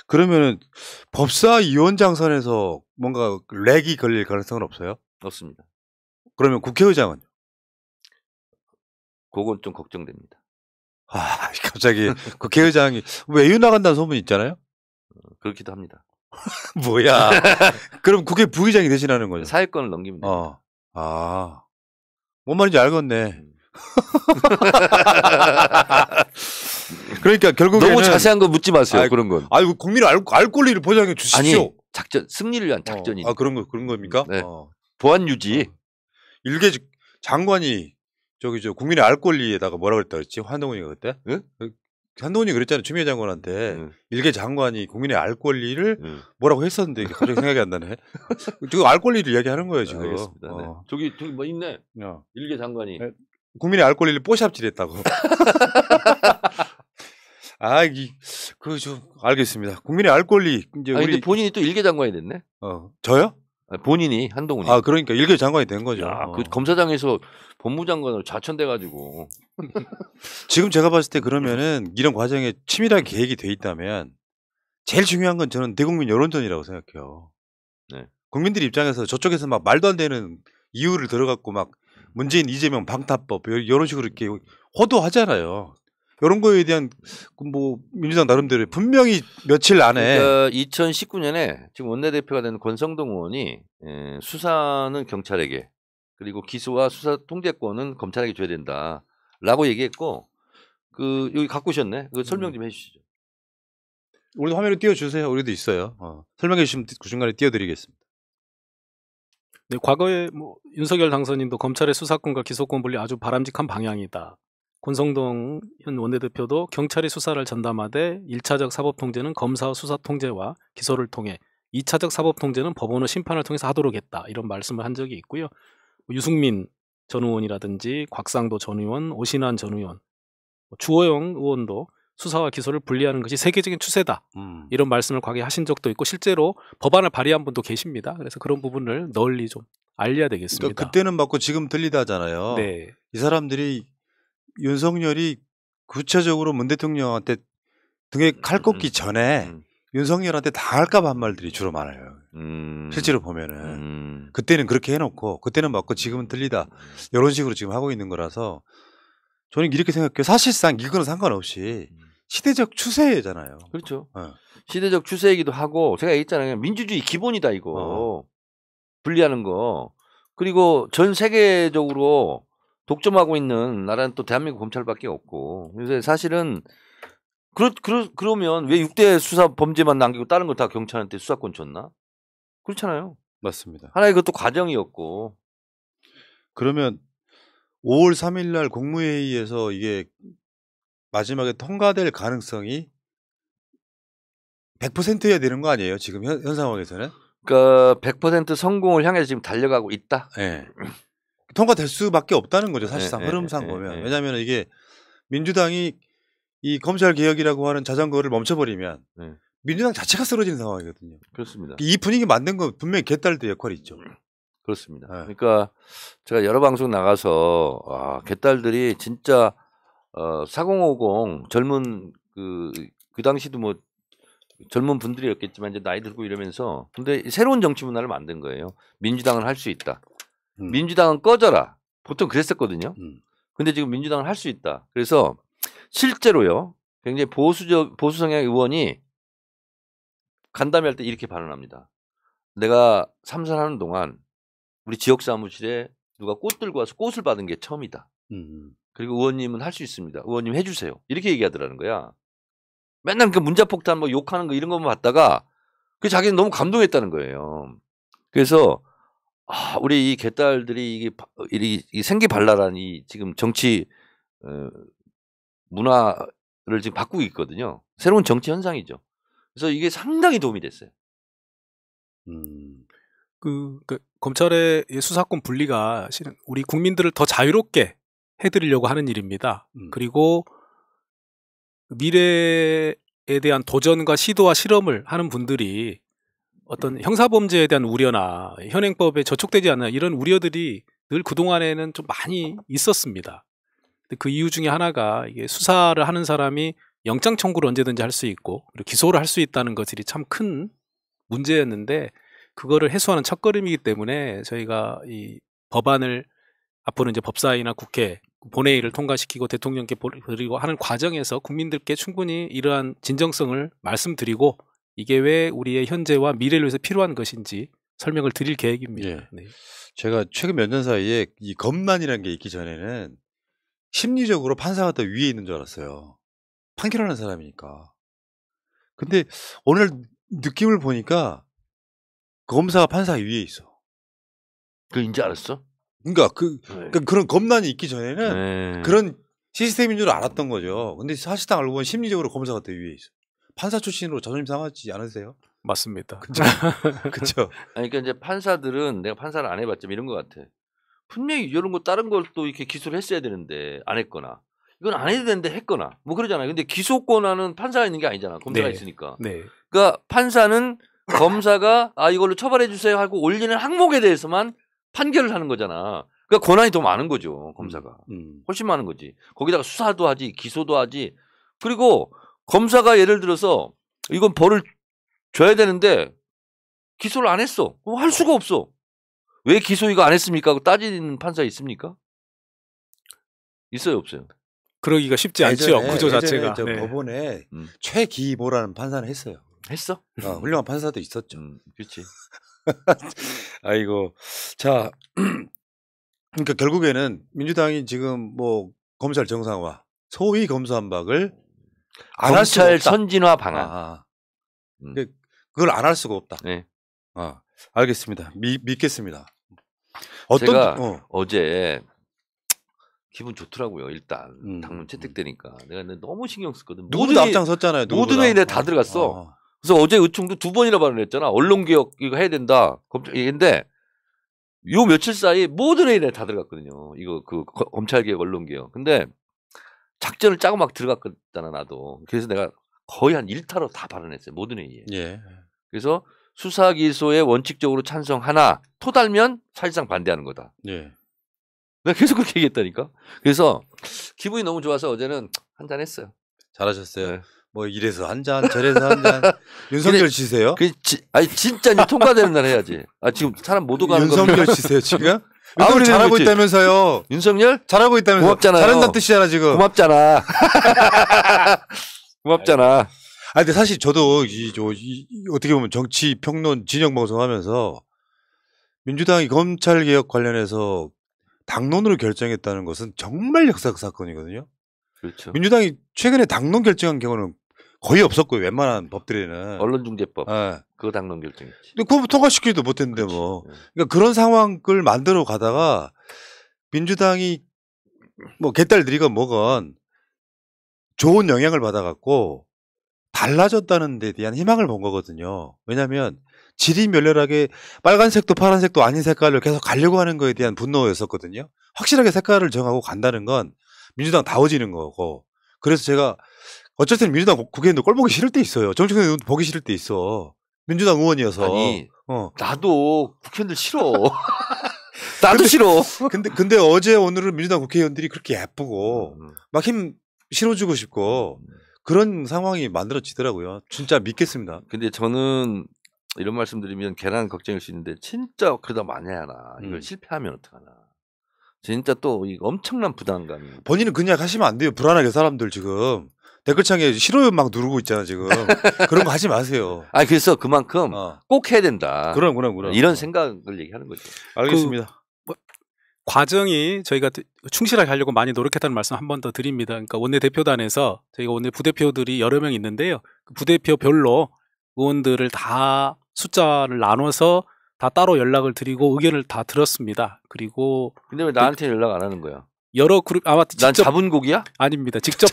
그러면은 법사위원장 선에서 뭔가 렉이 걸릴 가능성은 없어요? 없습니다. 그러면 국회의장은? 그건 좀 걱정됩니다. 갑자기 국회의장이 외유 나간다는 소문이 있잖아요? 그렇기도 합니다. 뭐야. 그럼 국회 부의장이 대신하는 거죠? 사회권을 넘기면 됩니다. 뭔 말인지 알겠네. 그러니까 결국에는 너무 자세한 거 묻지 마세요. 그런 건. 아이고 국민의 알 권리를 보장해 주십시오. 아니 작전 승리를 위한 작전이. 그런 겁니까? 네. 보안 유지. 일개 장관이 저 국민의 알 권리에다가 뭐라 그랬다 그랬지? 한동훈이가 그때? 응? 한동훈이 그랬잖아요. 추미애 장관한테 일개 장관이 국민의 알 권리를 뭐라고 했었는데 갑자기 생각이 안 나네. 지금 알 권리를 이야기하는 거예요 지금. 알겠습니다. 네. 저기 뭐 있네. 일개 장관이. 국민의 알 권리를 뽀샵질했다고. 좀 알겠습니다. 국민의 알 권리 이제 근데 본인이 또 일개 장관이 됐네. 저요? 본인이 한동훈이. 그러니까 일개 장관이 된 거죠. 그 검사장에서 법무장관으로 좌천돼가지고. 지금 제가 봤을 때 그러면은 이런 과정에 치밀하게 계획이 돼 있다면 제일 중요한 건 저는 대국민 여론전이라고 생각해요. 네. 국민들 입장에서 저쪽에서 막 말도 안 되는 이유를 들어갖고 막 문재인 이재명 방탄법 이런 식으로 이렇게 호도하잖아요. 이런 거에 대한 뭐 민주당 나름대로 분명히 며칠 안에 그러니까 2019년에 지금 원내대표가 된 권성동 의원이 수사는 경찰에게 그리고 기소와 수사 통제권은 검찰에게 줘야 된다라고 얘기했고 그 여기 갖고 오셨네. 그 설명 좀 해주시죠. 우리도 화면에 띄워주세요. 우리도 있어요. 설명해 주시면 그 중간에 띄워드리겠습니다. 네, 과거에 뭐 윤석열 당선인도 검찰의 수사권과 기소권 분리 아주 바람직한 방향이다. 권성동 현 원내대표도 경찰이 수사를 전담하되 1차적 사법통제는 검사와 수사통제와 기소를 통해 2차적 사법통제는 법원의 심판을 통해서 하도록 했다. 이런 말씀을 한 적이 있고요. 유승민 전 의원이라든지 곽상도 전 의원, 오신환 전 의원, 주호영 의원도 수사와 기소를 분리하는 것이 세계적인 추세다. 이런 말씀을 과거에 하신 적도 있고 실제로 법안을 발의한 분도 계십니다. 그래서 그런 부분을 널리 좀 알려야 되겠습니다. 그러니까 그때는 맞고 지금 들리다잖아요. 네. 이 사람들이 윤석열이 구체적으로 문 대통령한테 등에 칼 꽂기 전에 윤석열한테 당할까 봐 한 말들이 주로 많아요. 실제로 보면은 그때는 그렇게 해놓고 그때는 맞고 지금은 들리다 이런 식으로 지금 하고 있는 거라서 저는 이렇게 생각해요. 사실상 이거는 상관없이 시대적 추세잖아요. 그렇죠. 시대적 추세이기도 하고 제가 얘기했잖아요. 민주주의 기본이다 이거. 분리하는 거. 그리고 전 세계적으로 독점하고 있는 나라는 또 대한민국 검찰밖에 없고. 그래서 사실은 그러면 왜 6대 수사 범죄만 남기고 다른 거 다 경찰한테 수사권 줬나? 그렇잖아요. 맞습니다. 하나의 그것도 과정이었고. 그러면 5월 3일 날 국무회의에서 이게 마지막에 통과될 가능성이 100%여야 되는 거 아니에요? 지금 현 상황에서는? 그러니까 100% 성공을 향해서 지금 달려가고 있다. 네. 통과될 수밖에 없다는 거죠. 사실상 흐름상 보면. 왜냐하면 이게 민주당이 이 검찰 개혁이라고 하는 자전거를 멈춰버리면 민주당 자체가 쓰러지는 상황이거든요. 그렇습니다. 이 분위기 만든 건 분명히 개딸들 역할이 있죠. 그렇습니다. 그러니까 제가 여러 방송 나가서 개딸들이 진짜 4050 젊은 그 당시도 뭐 젊은 분들이었겠지만 이제 나이 들고 이러면서 근데 새로운 정치 문화를 만든 거예요. 민주당은 할 수 있다. 민주당은 꺼져라. 보통 그랬었거든요. 근데 지금 민주당은 할 수 있다. 그래서 실제로요. 굉장히 보수 성향 의원이 간담회 할 때 이렇게 발언합니다. 내가 삼선하는 동안 우리 지역 사무실에 누가 꽃 들고 와서 꽃을 받은 게 처음이다. 그리고 의원님은 할 수 있습니다. 의원님 해주세요. 이렇게 얘기하더라는 거야. 맨날 그 문자폭탄 뭐 욕하는 거 이런 것만 봤다가 그 자기는 너무 감동했다는 거예요. 그래서 우리 이 개딸들이 이 생기발랄한 이 지금 정치 문화를 지금 바꾸고 있거든요. 새로운 정치 현상이죠. 그래서 이게 상당히 도움이 됐어요. 그 검찰의 수사권 분리가 실은 우리 국민들을 더 자유롭게 해드리려고 하는 일입니다. 그리고 미래에 대한 도전과 시도와 실험을 하는 분들이 어떤 형사범죄에 대한 우려나 현행법에 저촉되지 않는 이런 우려들이 늘 그동안에는 좀 많이 있었습니다. 근데 그 이유 중에 하나가 이게 수사를 하는 사람이 영장 청구를 언제든지 할 수 있고 그리고 기소를 할 수 있다는 것들이 참 큰 문제였는데 그거를 해소하는 첫걸음이기 때문에 저희가 이 법안을 앞으로 이제 법사위나 국회 본회의를 통과시키고 대통령께 드리고 하는 과정에서 국민들께 충분히 이러한 진정성을 말씀드리고 이게 왜 우리의 현재와 미래를 위해서 필요한 것인지 설명을 드릴 계획입니다. 예. 네. 제가 최근 몇 년 사이에 이 검난이라는 게 있기 전에는 심리적으로 판사가 더 위에 있는 줄 알았어요. 판결하는 사람이니까. 근데 오늘 느낌을 보니까 검사가 판사 위에 있어. 그거 인지 알았어? 그러니까 그런 검난이 있기 전에는 그런 시스템인 줄 알았던 거죠. 근데 사실상 알고 보면 심리적으로 검사가 더 위에 있어. 판사 출신으로 자존심 상하지 않으세요? 맞습니다. 그렇죠. 그러니까 이제 판사들은 내가 판사를 안 해봤지만 이런 것 같아. 분명히 이런 거 다른 걸 또 이렇게 기소를 했어야 되는데 안 했거나 이건 안 해도 되는데 했거나 뭐 그러잖아요. 근데 기소권하는 판사가 있는 게 아니잖아. 검사가 있으니까. 네. 그러니까 판사는 검사가 이걸로 처벌해 주세요 하고 올리는 항목에 대해서만 판결을 하는 거잖아. 그러니까 권한이 더 많은 거죠. 검사가. 훨씬 많은 거지. 거기다가 수사도 하지 기소도 하지. 그리고 검사가 예를 들어서 이건 벌을 줘야 되는데 기소를 안 했어. 할 수가 없어. 왜 기소 이거 안 했습니까? 하고 따지는 판사 있습니까? 있어요 없어요? 그러기가 쉽지 않죠. 구조 자체가. 저 법원에 최기모라는 판사는 했어요. 했어? 훌륭한 판사도 있었죠. 그렇지. 아이고. 자, 그러니까 결국에는 민주당이 지금 뭐 검찰 정상화 소위 검수완박을 안 할 수가 검찰 없다. 선진화 방안. 그걸 안 할 수가 없다. 네. 알겠습니다. 믿겠습니다. 제가 어제 기분 좋더라고요. 일단 당론 채택되니까 내가 너무 신경 썼거든. 누구도 앞장섰잖아요. 모든 회의에 다 들어갔어. 그래서 어제 의총도 2번이나 발언했잖아. 언론개혁 이거 해야 된다. 근데 요 며칠 사이 모든 회의에 다 들어갔거든요. 이거 검찰개혁, 언론개혁. 근데 작전을 짜고 막 들어갔잖아 나도. 그래서 내가 거의 한 일타로 다 발언했어요. 모든 회의에. 예. 그래서 수사 기소에 원칙적으로 찬성하나 토달면 사실상 반대하는 거다. 예. 내가 계속 그렇게 얘기했다니까. 그래서 기분이 너무 좋아서 어제는 한잔 했어요. 잘하셨어요. 네. 뭐 이래서 한 잔, 저래서 한 잔. 윤석열 씨세요? 아니 진짜 이제 통과되는 날 해야지. 지금 사람 못 오가는 거. 윤석열 씨세요 지금? 윤석열 잘하고 그렇지. 있다면서요. 윤석열? 잘하고 있다면서. 고맙잖아요. 잘한다는 뜻이잖아 지금. 고맙잖아. 고맙잖아. 근데 사실 저도 어떻게 보면 정치 평론 진영 방송하면서 민주당이 검찰 개혁 관련해서 당론으로 결정했다는 것은 정말 역사적 사건이거든요. 그렇죠. 민주당이 최근에 당론 결정한 경우는 거의 없었고요. 웬만한 법들에는. 언론중재법. 네. 그거 당론 결정했지. 근데 그거 통과시키지도 못했는데 뭐. 네. 그러니까 그런 상황을 만들어 가다가 민주당이 뭐 개딸 들이건 뭐건 좋은 영향을 받아갖고 달라졌다는 데 대한 희망을 본 거거든요. 왜냐하면 질이 멸렬하게 빨간색도 파란색도 아닌 색깔을 계속 가려고 하는 거에 대한 분노였었거든요. 확실하게 색깔을 정하고 간다는 건 민주당 다워지는 거고. 그래서 제가 어쨌든 민주당 국회의원도 꼴 보기 싫을 때 있어요. 정청래 의원 보기 싫을 때 있어. 민주당 의원이어서. 아니 나도 국회의원들 싫어. 나도 싫어. 근데 어제 오늘은 민주당 국회의원들이 그렇게 예쁘고 막 힘 실어주고 싶고 그런 상황이 만들어지더라고요. 진짜 믿겠습니다. 근데 저는 이런 말씀드리면 계란 걱정일 수 있는데 진짜 그러다 만약하나 이걸 실패하면 어떡하나. 진짜 또 엄청난 부담감이. 본인은 그냥 하시면 안 돼요. 불안하게 사람들 지금. 댓글창에 싫어요 막 누르고 있잖아 지금. 그런 거 하지 마세요. 그래서 그만큼 꼭 해야 된다. 그럼. 이런 생각을 얘기하는 거죠. 알겠습니다. 과정이 저희가 충실하게 하려고 많이 노력했다는 말씀 한 번 더 드립니다. 그러니까 원내대표단에서 저희가 원내 부대표들이 여러 명 있는데요. 그 부대표별로 의원들을 다 숫자를 나눠서 다 따로 연락을 드리고 의견을 다 들었습니다. 그리고 근데 왜 나한테 연락 안 하는 거야? 여러 그룹 아마 직접 난 잡은 곡이야? 아닙니다. 직접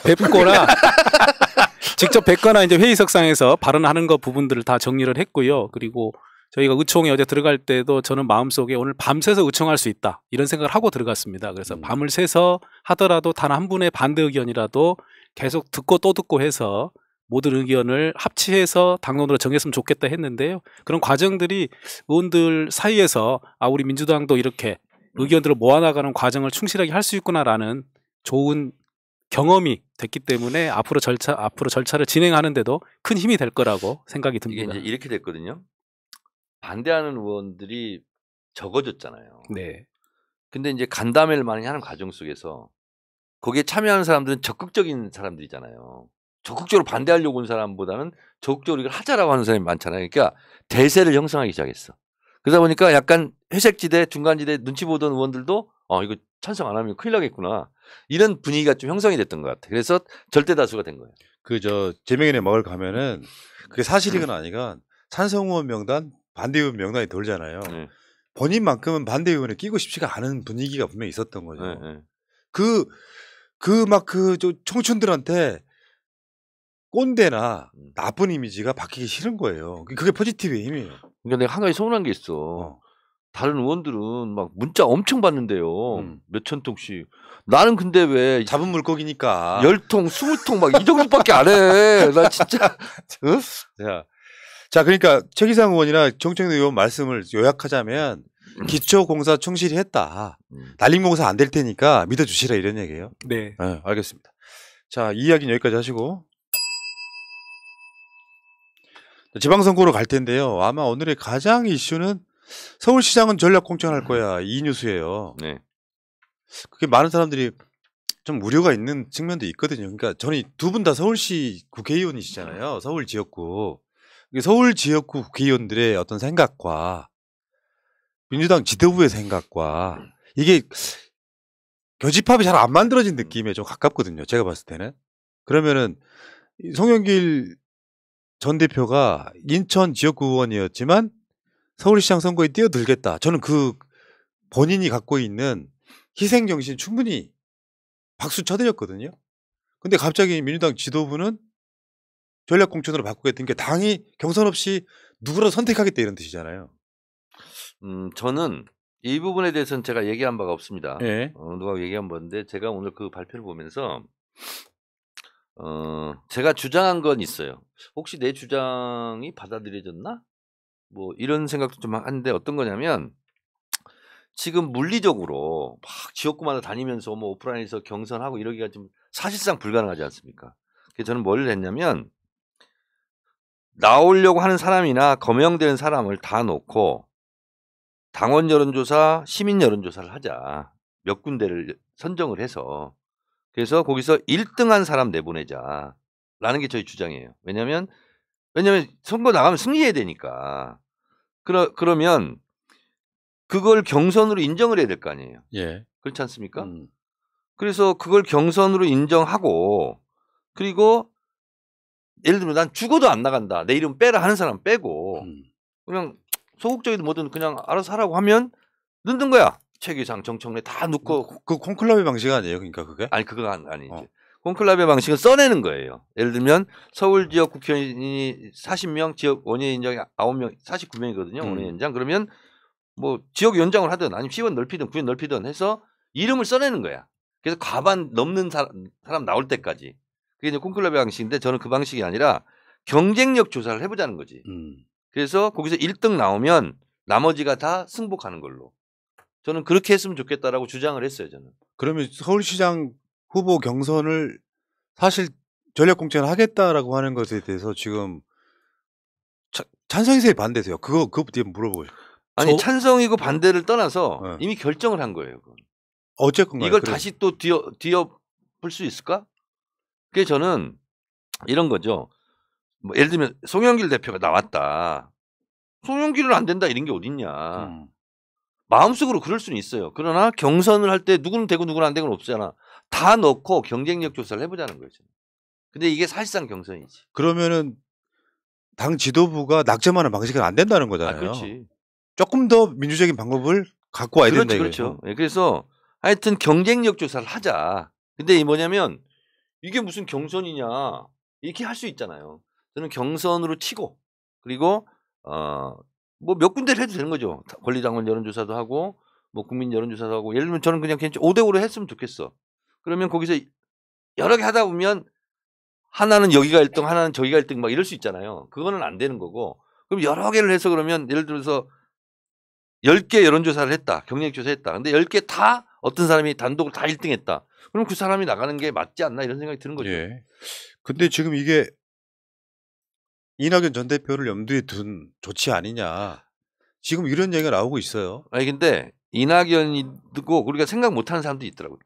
뵙거나 이제 회의석상에서 발언하는 거 부분들을 다 정리를 했고요. 그리고 저희가 의총에 어제 들어갈 때도 저는 마음속에 오늘 밤새서 의총할 수 있다 이런 생각을 하고 들어갔습니다. 그래서 밤을 새서 하더라도 단 한 분의 반대 의견이라도 계속 듣고 또 듣고 해서 모든 의견을 합치해서 당론으로 정했으면 좋겠다 했는데요. 그런 과정들이 의원들 사이에서 우리 민주당도 이렇게 의견들을 모아나가는 과정을 충실하게 할 수 있구나라는 좋은 경험이 됐기 때문에 앞으로 절차를 진행하는데도 큰 힘이 될 거라고 생각이 듭니다. 이게 이제 이렇게 됐거든요. 반대하는 의원들이 적어졌잖아요. 네. 근데 이제 간담회를 많이 하는 과정 속에서 거기에 참여하는 사람들은 적극적인 사람들이잖아요. 적극적으로 반대하려고 온 사람보다는 적극적으로 이걸 하자라고 하는 사람이 많잖아요. 그러니까 대세를 형성하기 시작했어. 그러다 보니까 약간 회색지대, 중간지대 눈치 보던 의원들도 이거 찬성 안 하면 큰일 나겠구나. 이런 분위기가 좀 형성이 됐던 것 같아요. 그래서 절대 다수가 된 거예요. 제명인의 마을 가면은 그게 사실이건 아니건 찬성 의원 명단, 반대 의원 명단이 돌잖아요. 네. 본인만큼은 반대 의원에 끼고 싶지가 않은 분위기가 분명히 있었던 거죠. 네. 청춘들한테 꼰대나 나쁜 이미지가 바뀌기 싫은 거예요. 그게 포지티브의 힘이에요. 그러니까 내가 한 가지 서운한 게 있어. 다른 의원들은 막 문자 엄청 받는데요. 몇천 통씩. 나는 근데 왜 잡은 물고기니까 10통, 20통 막 이 정도밖에 안 해. 나 진짜. 응? 자, 그러니까 최기상 의원이나 정청래 의원 말씀을 요약하자면 기초공사 충실히 했다. 날림공사 안 될 테니까 믿어주시라 이런 얘기예요. 네. 알겠습니다. 자, 이 이야기는 여기까지 하시고 지방선거로 갈 텐데요. 아마 오늘의 가장 이슈는 서울시장은 전략 공천할 거야. 이 뉴스예요. 네. 그게 많은 사람들이 좀 우려가 있는 측면도 있거든요. 그러니까 저는 두 분 다 서울시 국회의원이시잖아요. 서울 지역구. 서울 지역구 국회의원들의 어떤 생각과 민주당 지도부의 생각과 이게 교집합이 잘 안 만들어진 느낌에 좀 가깝거든요. 제가 봤을 때는. 그러면은 송영길 전 대표가 인천 지역구 의원이었지만 서울시장 선거에 뛰어들겠다. 저는 그 본인이 갖고 있는 희생 정신 충분히 박수 쳐드렸거든요. 근데 갑자기 민주당 지도부는 전략 공천으로 바꾸겠다는 게 당이 경선 없이 누구라도 선택하겠다 이런 뜻이잖아요. 저는 이 부분에 대해서는 제가 얘기한 바가 없습니다. 예. 누가 얘기한 건데 제가 오늘 그 발표를 보면서 제가 주장한 건 있어요. 혹시 내 주장이 받아들여졌나? 뭐 이런 생각도 좀 하는데 어떤 거냐면 지금 물리적으로 막 지역구마다 다니면서 뭐 오프라인에서 경선하고 이러기가 좀 사실상 불가능하지 않습니까? 그래서 저는 뭘 했냐면 나오려고 하는 사람이나 거명되는 사람을 다 놓고 당원 여론조사, 시민 여론조사를 하자. 몇 군데를 선정을 해서 그래서 거기서 1등한 사람 내보내자. 라는 게 저희 주장이에요. 왜냐면 선거 나가면 승리해야 되니까. 그러면 그걸 경선으로 인정을 해야 될 거 아니에요. 예. 그렇지 않습니까? 그래서 그걸 경선으로 인정하고 그리고 예를 들면 난 죽어도 안 나간다. 내 이름 빼라 하는 사람 빼고 그냥 소극적이든 뭐든 그냥 알아서 하라고 하면 넣는 거야. 최규상, 정청래 다 넣고. 그 콘클라베 방식 아니에요? 그러니까 그게? 아니 그거 아니지. 콘클라베 방식은 써내는 거예요. 예를 들면 서울 지역 국회의원이 40명, 지역 원외위원장이 9명, 49명이거든요. 원외위원장. 그러면 뭐 지역 연장을 하든 아니면 시원 넓히든 구현 넓히든 해서 이름을 써내는 거야. 그래서 과반 넘는 사람 나올 때까지. 그게 이제 콘클라베 방식인데 저는 그 방식이 아니라 경쟁력 조사를 해보자는 거지. 그래서 거기서 1등 나오면 나머지가 다 승복하는 걸로. 저는 그렇게 했으면 좋겠다라고 주장을 했어요. 저는. 그러면 서울시장 후보 경선을 사실 전략 공천을 하겠다라고 하는 것에 대해서 지금 찬성이세요, 반대세요? 그거 뒤에 물어보고 싶어요. 아니 찬성이고 반대를 떠나서 이미 결정을 한 거예요. 그건. 어쨌건 이걸 다시 또 뒤엎을 수 있을까? 그게 저는 이런 거죠. 뭐 예를 들면 송영길 대표가 나왔다. 송영길은 안 된다 이런 게 어딨냐. 마음속으로 그럴 수는 있어요. 그러나 경선을 할 때 누구는 되고 누구는 안 되고는 없잖아. 다 넣고 경쟁력 조사를 해보자는 거죠. 근데 이게 사실상 경선이지. 그러면은 당 지도부가 낙점하는 방식은 안 된다는 거잖아요. 아, 그렇지. 조금 더 민주적인 방법을 갖고 와야 된다. 그렇죠. 네, 그래서 하여튼 경쟁력 조사를 하자. 근데 이 뭐냐면 이게 무슨 경선이냐 이렇게 할 수 있잖아요. 저는 경선으로 치고 그리고 뭐 몇 군데를 해도 되는 거죠. 권리당원 여론조사도 하고 뭐 국민 여론조사도 하고 예를 들면 저는 그냥 5대5로 했으면 좋겠어. 그러면 거기서 여러 개 하다 보면 하나는 여기가 1등 하나는 저기가 1등 막 이럴 수 있잖아요. 그거는 안 되는 거고 그럼 여러 개를 해서 그러면 예를 들어서 10개 여론조사를 했다. 경쟁조사 했다. 근데 10개 다 어떤 사람이 단독으로 다 1등 했다. 그럼 그 사람이 나가는 게 맞지 않나 이런 생각이 드는 거죠. 예. 근데 지금 이게 이낙연 전 대표를 염두에 둔 조치 아니냐. 지금 이런 얘기가 나오고 있어요. 아니 근데 이낙연이고 우리가 생각 못하는 사람도 있더라고요.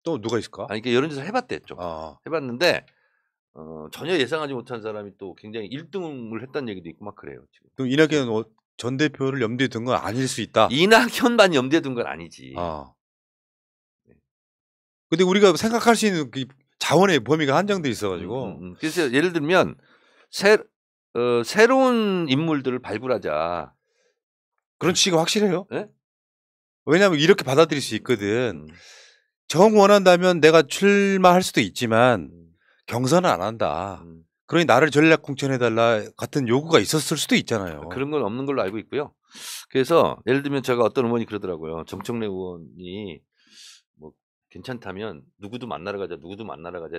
또 누가 있을까? 아니 그러니까 여론조사 해봤대 좀. 해봤는데 전혀 예상하지 못한 사람이 또 굉장히 1등을 했다는 얘기도 있고 막 그래요. 지금. 그럼 이낙연 전 대표를 염두에 둔 건 아닐 수 있다. 이낙연만 염두에 둔 건 아니지. 근데 우리가 생각할 수 있는 그 자원의 범위가 한정돼 있어가지고. 그래서 예를 들면 새로운 인물들을 발굴하자. 그런 취지가 확실해요? 네? 왜냐하면 이렇게 받아들일 수 있거든. 정 원한다면 내가 출마할 수도 있지만 경선은 안 한다. 그러니 나를 전략 공천해달라 같은 요구가 있었을 수도 있잖아요. 그런 건 없는 걸로 알고 있고요. 그래서 예를 들면 제가 어떤 의원이 그러더라고요. 정청래 의원이 뭐 괜찮다면 누구도 만나러 가자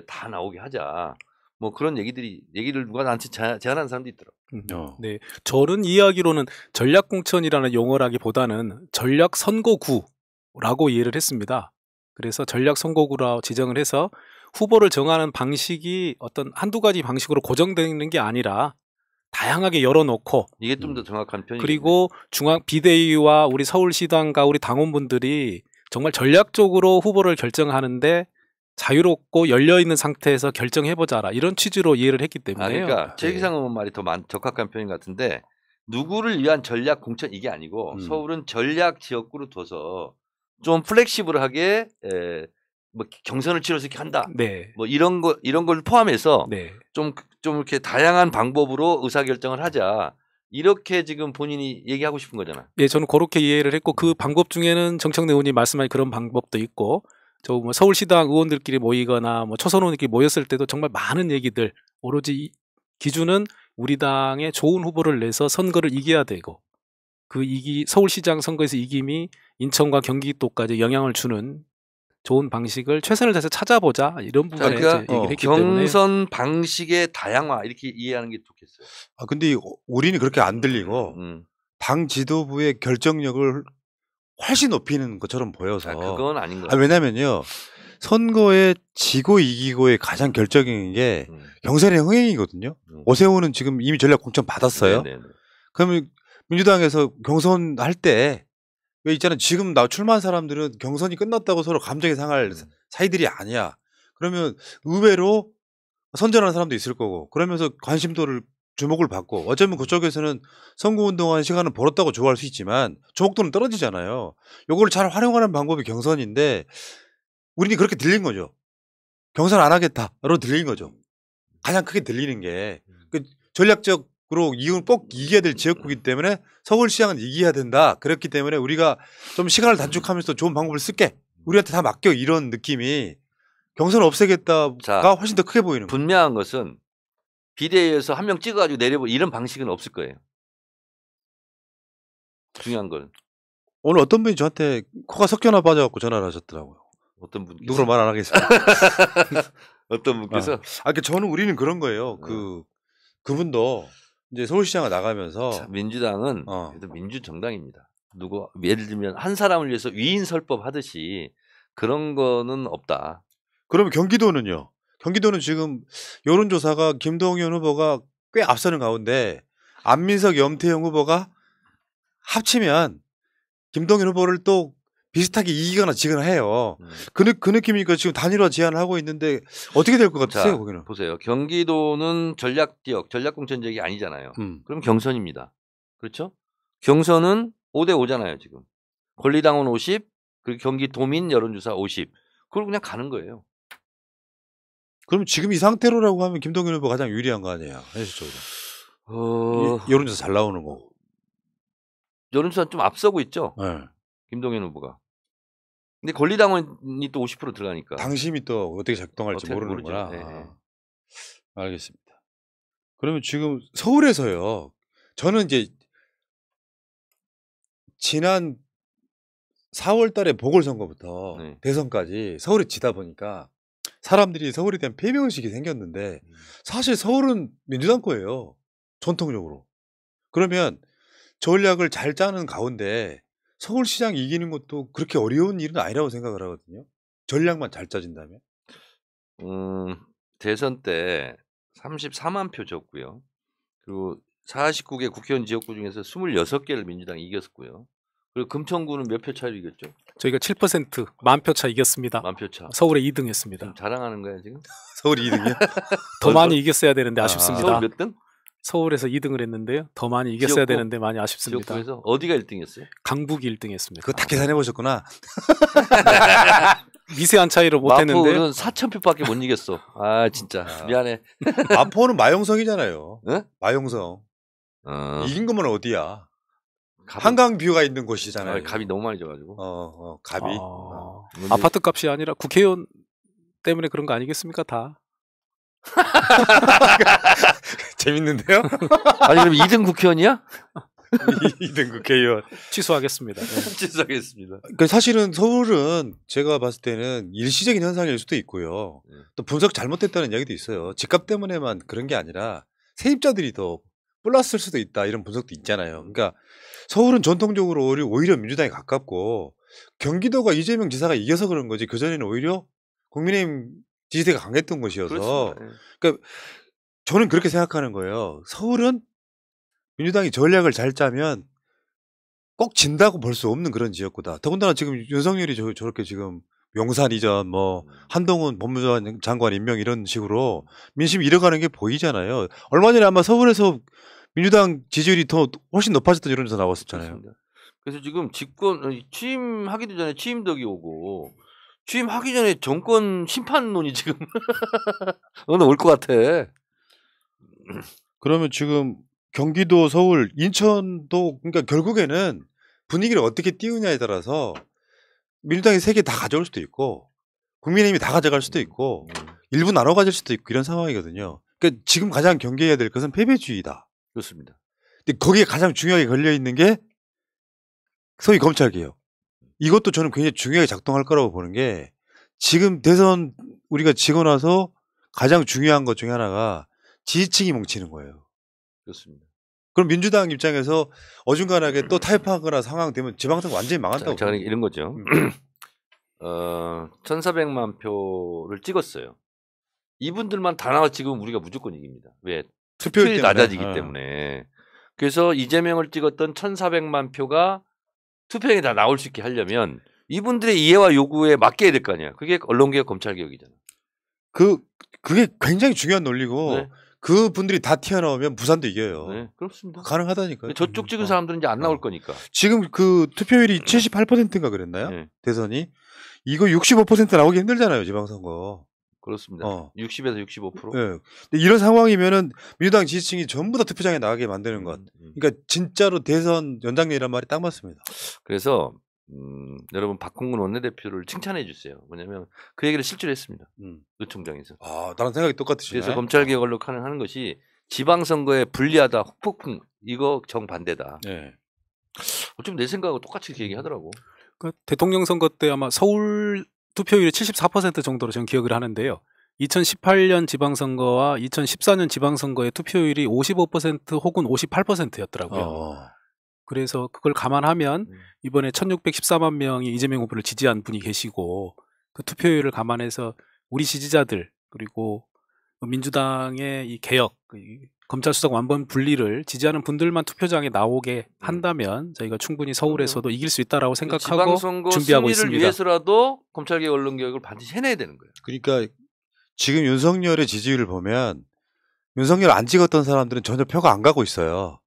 다 나오게 하자. 뭐 그런 얘기를 누가 나한테 제안하는 사람도 있더라고요. 네, 저는 이야기로는 전략 공천이라는 용어라기보다는 전략 선거구라고 이해를 했습니다. 그래서 전략 선거구라고 지정을 해서 후보를 정하는 방식이 어떤 한두 가지 방식으로 고정되는 게 아니라 다양하게 열어놓고 이게 좀 더 정확한 편이죠. 그리고 중앙 비대위와 우리 서울시당과 우리 당원분들이 정말 전략적으로 후보를 결정하는데 자유롭고 열려있는 상태에서 결정해보자라 이런 취지로 이해를 했기 때문에요. 그러니까 최기상 의원 말이 더 적합한 표현 같은데 누구를 위한 전략 공천 이게 아니고 서울은 전략 지역구로 둬서 좀 플렉시블하게 뭐 경선을 치러서 이렇게 한다. 네. 뭐 이런 걸 포함해서 네. 좀 이렇게 다양한 방법으로 의사결정을 하자. 이렇게 지금 본인이 얘기하고 싶은 거잖아. 예, 저는 그렇게 이해를 했고 그 방법 중에는 정청래 의원이 말씀하신 그런 방법도 있고 저 뭐 서울시당 의원들끼리 모이거나 뭐 초선 의원들끼리 모였을 때도 정말 많은 얘기들 오로지 기준은 우리 당에 좋은 후보를 내서 선거를 이겨야 되고 그 서울시장 선거에서 이김이 인천과 경기도까지 영향을 주는 좋은 방식을 최선을 다해서 찾아보자 이런 부분에 그러니까 이제 얘기를 했기 때문에 경선 방식의 다양화 이렇게 이해하는 게 좋겠어요. 아 근데 우리는 그렇게 안 들리고 당 지도부의 결정력을 훨씬 높이는 것처럼 보여서 그건 아닌 거예요. 왜냐면요 선거에 지고 이기고의 가장 결정적인 게 경선의 흥행이거든요. 오세훈은 지금 이미 전략 공천 받았어요. 네네네. 그러면 민주당에서 경선할 때 왜 있잖아요. 지금 나 출마한 사람들은 경선이 끝났다고 서로 감정이 상할 사이들이 아니야. 그러면 의외로 선전하는 사람도 있을 거고 그러면서 관심도를 주목을 받고 어쩌면 그쪽에서는 선거운동하는 시간을 벌었다고 좋아할 수 있지만 주목도는 떨어지잖아요. 요걸 잘 활용하는 방법이 경선인데 우리는 그렇게 들린 거죠. 경선 안 하겠다로 들린 거죠. 가장 크게 들리는 게 그 전략적으로 이건 꼭 이겨야 될 지역구이기 때문에 서울시장은 이겨야 된다. 그렇기 때문에 우리가 좀 시간을 단축하면서 좋은 방법을 쓸게. 우리한테 다 맡겨 이런 느낌이 경선 없애겠다가 훨씬 더 크게 보이는 거예요. 분명한 것은 비대위에서 한 명 찍어가지고 내려보 이런 방식은 없을 거예요. 중요한 건 오늘 어떤 분이 저한테 코가 섞여나 빠져갖고 전화를 하셨더라고요. 어떤 분께서 누구로 말 안 하겠습니다. 어떤 분께서 그러니까 저는 우리는 그런 거예요. 그분도 이제 서울시장을 나가면서 자, 민주당은 그래도 민주정당입니다. 예를 들면 한 사람을 위해서 위인 설법 하듯이 그런 거는 없다. 그러면 경기도는요? 경기도는 지금 여론조사가 김동연 후보가 꽤 앞서는 가운데 안민석, 염태영 후보가 합치면 김동연 후보를 또 비슷하게 이기거나 지거나 해요. 그 느낌이니까 지금 단일화 제안을 하고 있는데 어떻게 될 것 같으세요? 거기는? 보세요. 경기도는 전략지역, 전략공천 지역이 아니잖아요. 그럼 경선입니다. 그렇죠? 경선은 5대 5잖아요. 지금. 권리당원 50, 그리고 경기도민 여론조사 50. 그걸 그냥 가는 거예요. 그럼 지금 이 상태로라고 하면 김동연 후보가 가장 유리한 거 아니에요? 현실적으로. 여론조사 잘 나오는 거. 여론조사 좀 앞서고 있죠? 네. 김동연 후보가. 근데 권리당원이 또 50% 들어가니까. 당심이 또 어떻게 작동할지 모르는구나. 네. 알겠습니다. 그러면 지금 서울에서요. 저는 이제 지난 4월 달에 보궐선거부터 대선까지 서울에 지다 보니까 사람들이 서울에 대한 폐명의식이 생겼는데 사실 서울은 민주당 거예요. 전통적으로. 그러면 전략을 잘 짜는 가운데 서울시장 이기는 것도 그렇게 어려운 일은 아니라고 생각을 하거든요. 전략만 잘 짜진다면. 대선 때 34만 표 줬고요. 그리고 49개 국회의원 지역구 중에서 26개를 민주당이 이겼고요. 그리고 금천구는 몇 표 차이로 이겼죠? 저희가 7% 10,000표 차 이겼습니다. 10,000표 차. 서울에 2등했습니다. 자랑하는 거야 지금? 서울이 2등이요? 더 많이 이겼어야 되는데 아쉽습니다. 서울 몇 등? 서울에서 2등을 했는데요. 더 많이 이겼어야 되는데 많이 아쉽습니다. 지역구에서 어디가 1등이었어요? 강북이 1등했습니다. 그거 다 계산해 보셨구나. 미세한 차이로 못했는데 마포는 4,000표밖에 못 이겼어. 아 진짜 미안해. 마포는 마용성이잖아요. 네? 마용성. 이긴 것만 어디야? 한강 뷰가 있는 곳이잖아요. 값이 너무 많이 져가지고. 값이. 아파트 값이 아니라 국회의원 때문에 그런 거 아니겠습니까? 다. 재밌는데요? 아니 그럼 2등 국회의원이야? 2등 국회의원. 취소하겠습니다. 취소하겠습니다. 그러니까 사실은 서울은 제가 봤을 때는 일시적인 현상일 수도 있고요. 또 분석 잘못됐다는 이야기도 있어요. 집값 때문에만 그런 게 아니라 세입자들이 더 플러스일 수도 있다 이런 분석도 있잖아요. 그러니까 서울은 전통적으로 오히려 민주당에 가깝고 경기도가 이재명 지사가 이겨서 그런 거지 그전에는 오히려 국민의힘 지지세가 강했던 곳이어서 그러니까 저는 그렇게 생각하는 거예요. 서울은 민주당이 전략을 잘 짜면 꼭 진다고 볼 수 없는 그런 지역구다. 더군다나 지금 윤석열이 저렇게 지금 용산 이전 뭐 한동훈 법무장관 임명 이런 식으로 민심이 잃어가는 게 보이잖아요. 얼마 전에 아마 서울에서 민주당 지지율이 더 훨씬 높아졌던 이런 데서 나왔었잖아요. 그렇습니다. 그래서 지금 집권 취임하기도 전에 취임덕이 오고 취임하기 전에 정권 심판론이 지금 오늘 올 것 같아. 그러면 지금 경기도, 서울, 인천도 그러니까 결국에는 분위기를 어떻게 띄우냐에 따라서 민주당이 3개 다 가져올 수도 있고 국민의힘이 다 가져갈 수도 있고 일부 나눠 가질 수도 있고 이런 상황이거든요. 그러니까 지금 가장 경계해야 될 것은 패배주의다. 그렇습니다. 근데 거기에 가장 중요하게 걸려 있는 게 소위 검찰개혁. 이것도 저는 굉장히 중요하게 작동할 거라고 보는 게 지금 대선 우리가 지고 나서 가장 중요한 것 중에 하나가 지지층이 뭉치는 거예요. 그렇습니다. 그럼 민주당 입장에서 어중간하게 또 타협하거나 상황 되면 지방선거 완전히 망한다고. 자, 이런 거죠. 1,400만 표를 찍었어요. 이분들만 다 나와 지금 우리가 무조건 이깁니다. 왜? 투표율이 낮아지기 때문에. 그래서 이재명을 찍었던 1,400만 표가 투표에 다 나올 수 있게 하려면 이분들의 이해와 요구에 맞게 해야 될 거 아니야. 그게 언론개혁, 검찰개혁이잖아. 그게 굉장히 중요한 논리고 네. 그 분들이 다 튀어나오면 부산도 이겨요. 네, 그렇습니다. 가능하다니까요. 저쪽 찍은 사람들은 이제 안 나올 거니까. 지금 그 투표율이 78%인가 그랬나요? 네. 대선이 이거 65% 나오기 힘들잖아요, 지방선거. 그렇습니다. 60에서 65%. 네. 근데 이런 상황이면은 민주당 지지층이 전부 다 투표장에 나가게 만드는 것. 그러니까 진짜로 대선 연장률이란 말이 딱 맞습니다. 그래서 여러분 박홍근 원내대표를 칭찬해 주세요. 뭐냐면 그 얘기를 실제로 했습니다. 노총장에서. 아, 나랑 생각이 똑같으시네. 그래서 검찰개혁을 하는 것이 지방선거에 불리하다, 혹폭풍 이거 정반대다. 네. 어쩌면 내 생각하고 똑같이 얘기하더라고. 그 대통령 선거 때 아마 서울 투표율이 74% 정도로 저는 기억을 하는데요. 2018년 지방선거와 2014년 지방선거의 투표율이 55% 혹은 58%였더라고요. 그래서 그걸 감안하면 이번에 1614만 명이 이재명 후보를 지지한 분이 계시고 그 투표율을 감안해서 우리 지지자들 그리고 민주당의 이 개혁, 검찰 수사 완전 분리를 지지하는 분들만 투표장에 나오게 한다면 저희가 충분히 서울에서도 이길 수 있다라고 생각하고 준비하고 있습니다. 위해서라도 검찰개혁, 언론개혁을 반드시 해내야 되는 거예요. 그러니까 지금 윤석열의 지지율을 보면 윤석열 안 찍었던 사람들은 전혀 표가 안 가고 있어요.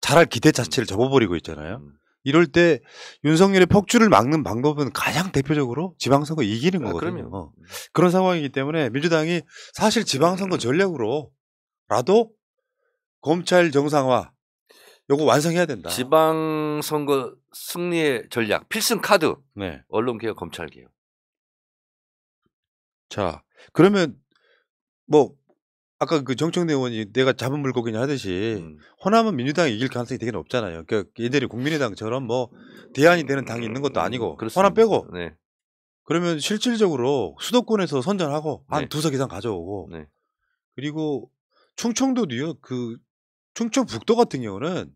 잘할 기대 자체를 접어버리고 있잖아요. 이럴 때 윤석열의 폭주를 막는 방법은 가장 대표적으로 지방선거 이기는 거거든요. 그런 상황이기 때문에 민주당이 사실 지방선거 전략으로라도 검찰 정상화 요거 완성해야 된다. 지방선거 승리의 전략 필승 카드. 네. 언론개혁, 검찰개혁. 자, 그러면 뭐 아까 그 정청래 의원이 내가 잡은 물고기냐 하듯이 호남은 민주당이 이길 가능성이 되게 높잖아요. 그러니까 예전에 국민의당처럼 뭐 대안이 되는 당이 있는 것도 아니고 그렇습니다. 호남 빼고. 네. 그러면 실질적으로 수도권에서 선전하고 한 2석 이상 가져오고 네. 그리고 충청도도요. 그 충청북도 같은 경우는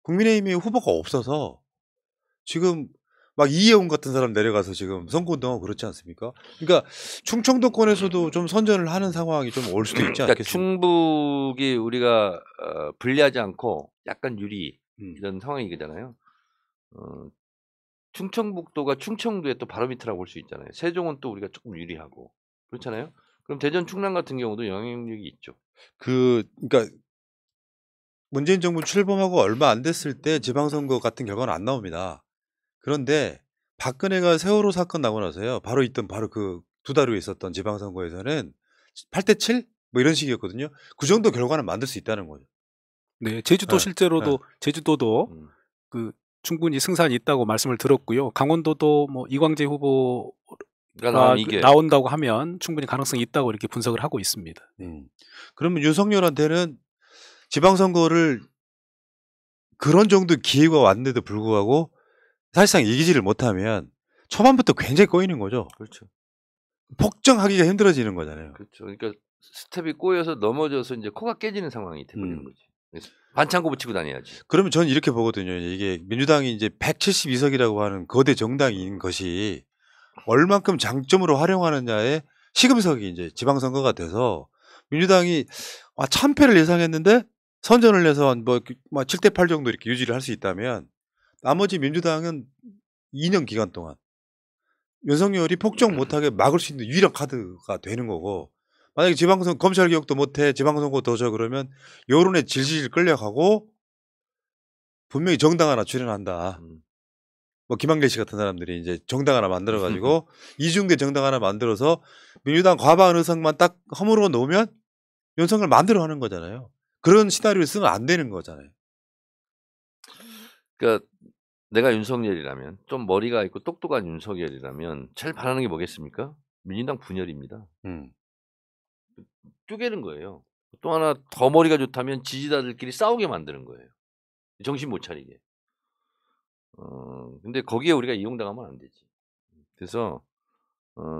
국민의힘의 후보가 없어서 지금 막 이혜원 같은 사람 내려가서 지금 선거운동하고 그렇지 않습니까? 그러니까 충청도권에서도 좀 선전을 하는 상황이 좀 올 수도 있지 않겠습니까? 그러니까 충북이 우리가 불리하지 않고 약간 유리 이런 상황이잖아요. 충청북도가 충청도에 또 바로 밑이라고 볼 수 있잖아요. 세종은 또 우리가 조금 유리하고 그렇잖아요. 그럼 대전 충남 같은 경우도 영향력이 있죠. 그러니까 문재인 정부 출범하고 얼마 안 됐을 때 지방선거 같은 결과는 안 나옵니다. 그런데 박근혜가 세월호 사건 나고 나서요. 바로 그 2달 후에 있었던 지방선거에서는 8대 7? 뭐 이런 식이었거든요. 그 정도 결과는 만들 수 있다는 거죠. 네, 제주도 실제로도 제주도도 그 충분히 승산이 있다고 말씀을 들었고요. 강원도도 뭐 이광재 후보가 나온다고 하면 충분히 가능성이 있다고 이렇게 분석을 하고 있습니다. 그러면 윤석열한테는 지방선거를 그런 정도 기회가 왔는데도 불구하고 사실상 이기지를 못하면 초반부터 굉장히 꼬이는 거죠. 그렇죠. 폭정하기가 힘들어지는 거잖아요. 그렇죠. 그러니까 스텝이 꼬여서 넘어져서 이제 코가 깨지는 상황이 돼버리는 거지. 반창고 붙이고 다녀야지. 그러면 저는 이렇게 보거든요. 이게 민주당이 이제 172석이라고 하는 거대 정당인 것이 얼만큼 장점으로 활용하느냐에 시금석이 이제 지방선거가 돼서 민주당이 참패를 예상했는데 선전을 해서 뭐 7대 8 정도 이렇게 유지를 할 수 있다면 나머지 민주당은 2년 기간 동안 윤석열이 폭정 못하게 막을 수 있는 유일한 카드가 되는 거고 만약에 검찰개혁도 못해 지방선거 더 져 그러면 여론에 질질 끌려가고 분명히 정당 하나 출연한다. 뭐 김한길 씨 같은 사람들이 이제 정당 하나 만들어가지고 이중대 정당 하나 만들어서 민주당 과반 의석만 딱 허물어 놓으면 윤석열 마음대로 하는 거잖아요. 그런 시나리오를 쓰면 안 되는 거잖아요. 그러니까 내가 윤석열이라면 좀 머리가 있고 똑똑한 윤석열이라면 제일 바라는 게 뭐겠습니까? 민주당 분열입니다. 쪼개는 거예요. 또 하나 더 머리가 좋다면 지지자들끼리 싸우게 만드는 거예요. 정신 못 차리게. 근데 거기에 우리가 이용당하면 안 되지. 그래서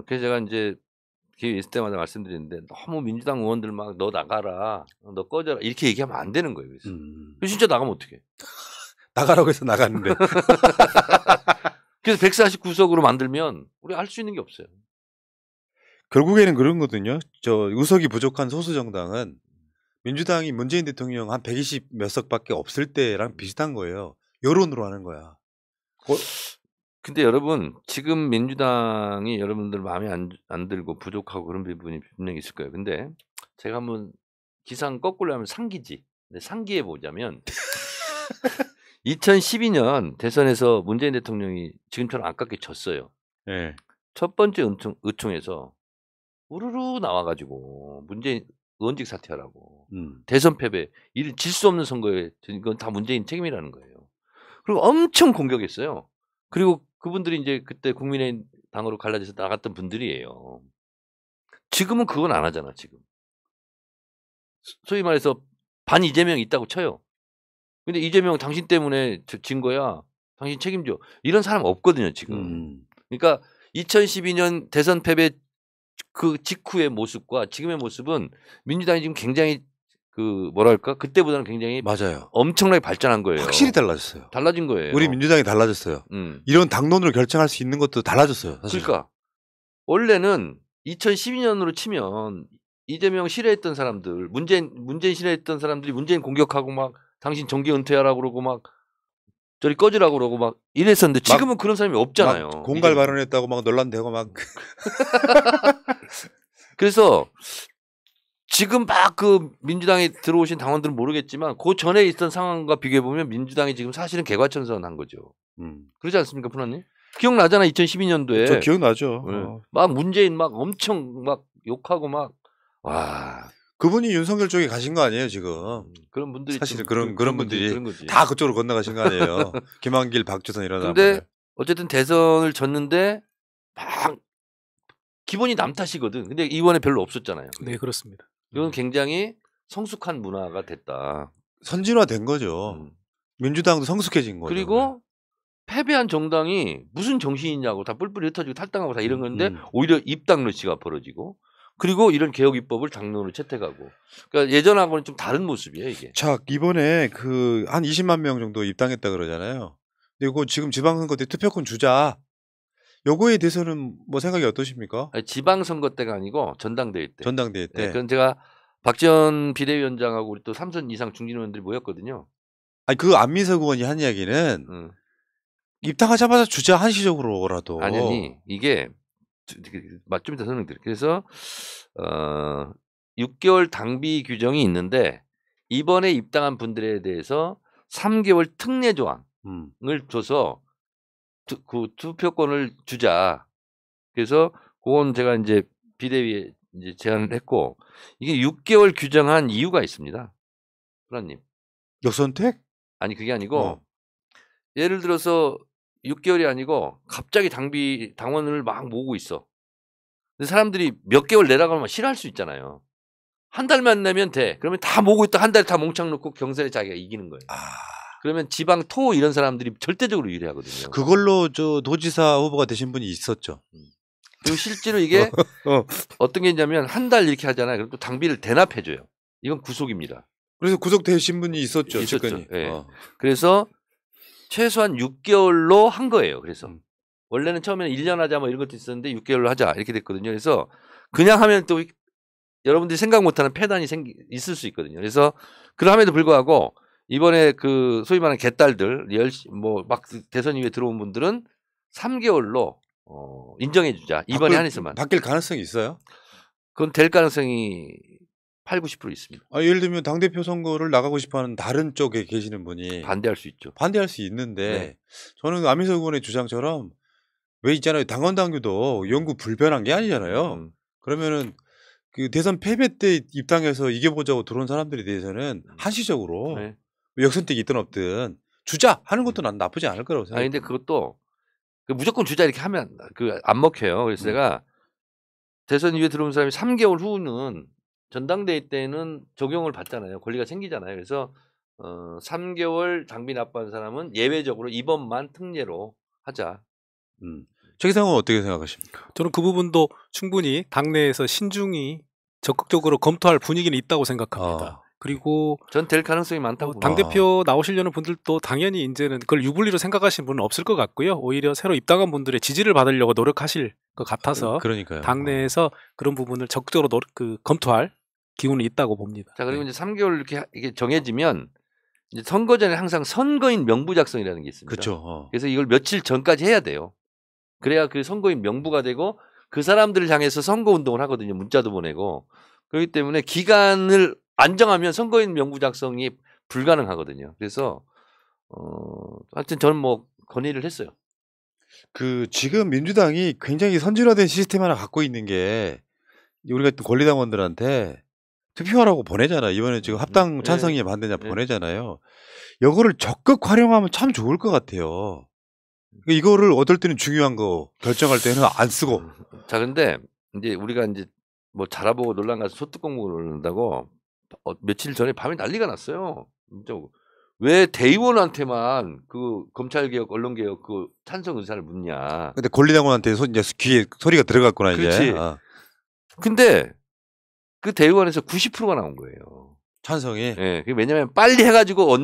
그래서 제가 이제 기회 있을 때마다 말씀드리는데 너무 민주당 의원들 막 너 나가라, 너 꺼져라 이렇게 얘기하면 안 되는 거예요. 그래서 진짜 나가면 어떡해? 나가라고 해서 나갔는데. 그래서 149석으로 만들면 우리 할 수 있는 게 없어요. 결국에는 그런 거거든요. 저 의석이 부족한 소수 정당은 민주당이 문재인 대통령 한 120 몇 석밖에 없을 때랑 비슷한 거예요. 여론으로 하는 거야. 근데 여러분 지금 민주당이 여러분들 마음에 안 들고 부족하고 그런 부분이 분명히 있을 거예요. 근데 제가 한번 기상 거꾸로 하면 상기지. 근데 상기해 보자면 2012년 대선에서 문재인 대통령이 지금처럼 아깝게 졌어요. 네. 첫 번째 의총에서 우르르 나와가지고 문재인 의원직 사퇴하라고 대선 패배, 질 수 없는 선거에 이건 다 문재인 책임이라는 거예요. 그리고 엄청 공격했어요. 그리고 그분들이 이제 그때 국민의당으로 갈라져서 나갔던 분들이에요. 지금은 그건 안 하잖아. 지금 소위 말해서 반 이재명이 있다고 쳐요. 근데 이재명 당신 때문에 진 거야. 당신 책임져. 이런 사람 없거든요 지금. 그러니까 2012년 대선 패배 그 직후의 모습과 지금의 모습은 민주당이 지금 굉장히 그 뭐랄까 그때보다는 굉장히 맞아요. 엄청나게 발전한 거예요. 확실히 달라졌어요. 달라진 거예요. 우리 민주당이 달라졌어요. 이런 당론으로 결정할 수 있는 것도 달라졌어요. 사실. 그러니까 원래는 2012년으로 치면 이재명 싫어했던 사람들, 문재인 싫어했던 사람들이 문재인 공격하고 막 당신 정계 은퇴하라고 그러고 막 저리 꺼지라고 그러고 막 이랬었는데 지금은 그런 사람이 없잖아요. 공갈 발언했다고 막 논란되고 막. 그래서 지금 막 그 민주당에 들어오신 당원들은 모르겠지만 그 전에 있던 상황과 비교해 보면 민주당이 지금 사실은 개과천선한 거죠. 그러지 않습니까, 푸나님? 기억나잖아 2012년도에. 저 기억나죠. 네. 막 문재인 막 엄청 막 욕하고 막 와. 그분이 윤석열 쪽에 가신 거 아니에요 지금? 그런 분들이 사실 그런 분들이 거지. 다 그쪽으로 건너가신 거 아니에요? 김한길, 박주선 이런 사람들. 근데 어쨌든 대선을 졌는데 막 기본이 남 탓이거든. 근데 이번에 별로 없었잖아요. 네, 그렇습니다. 이건 굉장히 성숙한 문화가 됐다. 선진화된 거죠. 민주당도 성숙해진 거죠. 그리고 패배한 정당이 무슨 정신이냐고 다 뿔뿔이 흩어지고 탈당하고 다 이런 건데 오히려 입당 러시가 벌어지고 그리고 이런 개혁 입법을 당론으로 채택하고 그러니까 예전하고는 좀 다른 모습이에요 이게. 자 이번에 그 한 20만 명 정도 입당했다 그러잖아요. 근데 이거 지금 지방선거 때 투표권 주자. 요거에 대해서는 뭐 생각이 어떠십니까? 아니, 지방선거 때가 아니고 전당대회 때. 전당대회 때. 네, 그건 제가 박지원 비대위원장하고 우리 또 3선 이상 중진 의원들이 모였거든요. 아니 그 안민석 의원이 한 이야기는 입당하자마자 주자 한시적으로라도. 아니 이게 좀 이따 설명드릴게요. 그래서 6개월 당비 규정이 있는데 이번에 입당한 분들에 대해서 3개월 특례 조항을 줘서 그 투표권을 주자. 그래서 그건 제가 이제 비대위에 이제 제안을 했고 이게 6개월 규정한 이유가 있습니다. 프라님. 역선택? 아니 그게 아니고 예를 들어서 6개월이 아니고 갑자기 당원을 막 모으고 있어. 근데 사람들이 몇 개월 내라고 하면 싫어할 수 있잖아요. 한 달만 내면 돼. 그러면 다 모으고 있다 한 달 다 몽창 놓고 경선에 자기가 이기는 거예요. 그러면 지방 토 이런 사람들이 절대적으로 유리하거든요. 그걸로 저 도지사 후보가 되신 분이 있었죠. 그리고 실제로 이게 어떤 게 있냐면 한 달 이렇게 하잖아요. 그럼 또 당비를 대납해줘요. 이건 구속입니다. 그래서 구속되신 분이 있었죠. 있었죠. 네. 그래서 최소한 6개월로 한 거예요. 그래서 원래는 처음에는 1년 하자 뭐 이런 것도 있었는데 6개월로 하자 이렇게 됐거든요. 그래서 그냥 하면 또 여러분들이 생각 못하는 폐단이 있을 수 있거든요. 그래서 그럼에도 불구하고 이번에 그 소위 말하는 개딸들 뭐 막 대선 이후에 들어온 분들은 3개월로 인정해주자. 이번에 한해서만. 바뀔 가능성이 있어요? 그건 될 가능성이 8, 90% 있습니다. 예를 들면 당대표 선거를 나가고 싶어하는 다른 쪽에 계시는 분이 반대할 수 있죠. 반대할 수 있는데 네. 저는 안민석 의원의 주장처럼 왜 있잖아요. 당원당규도 영구 불변한 게 아니잖아요. 그러면은 그 대선 패배 때 입당해서 이겨보자고 들어온 사람들에 대해서는 한시적으로 네. 역선택이 있든 없든 주자 하는 것도 난 나쁘지 않을 거라고 생각해요. 근데 그것도 무조건 주자 이렇게 하면 안 먹혀요. 그래서 제가 대선 이후에 들어온 사람이 3개월 후는 전당대회 때는 적용을 받잖아요. 권리가 생기잖아요. 그래서 3개월 당비 납부한 사람은 예외적으로 이번만 특례로 하자. 최기상은 어떻게 생각하십니까? 저는 그 부분도 충분히 당내에서 신중히 적극적으로 검토할 분위기는 있다고 생각합니다. 그리고 전 될 가능성이 많다고 봅니다. 당대표 나오시려는 분들도 당연히 이제는 그걸 유불리로 생각하시는 분은 없을 것 같고요. 오히려 새로 입당한 분들의 지지를 받으려고 노력하실 것 같아서 그러니까요. 당내에서 그런 부분을 적극적으로 검토할 기운이 있다고 봅니다. 자, 그리고 이제 3개월 이렇게 이게 정해지면 이제 선거 전에 항상 선거인 명부 작성이라는 게 있습니다. 그렇죠. 그래서 이걸 며칠 전까지 해야 돼요. 그래야 그 선거인 명부가 되고 그 사람들을 향해서 선거 운동을 하거든요. 문자도 보내고. 그렇기 때문에 기간을 안 정하면 선거인 명부 작성이 불가능하거든요. 그래서 하여튼 저는 뭐 건의를 했어요. 지금 민주당이 굉장히 선진화된 시스템 하나 갖고 있는 게 우리가 또 권리당원들한테 투표하라고 보내잖아요. 이번에 지금 합당 찬성이냐 반대냐 보내잖아요. 이거를 적극 활용하면 참 좋을 것 같아요. 이거를 어떨 때는 중요한 거 결정할 때는 안 쓰고. 자, 근데 이제 우리가 이제 뭐 자라보고 논란 가서 소뚜껑 먹는다고 며칠 전에 밤에 난리가 났어요. 진짜 왜 대의원한테만 그 검찰개혁, 언론개혁 그 찬성 의사를 묻냐. 근데 권리당원한테 이제 귀에 소리가 들어갔구나 이제. 그렇지. 근데 그 대의원에서 90%가 나온 거예요. 찬성이. 예. 왜냐면 빨리 해가지고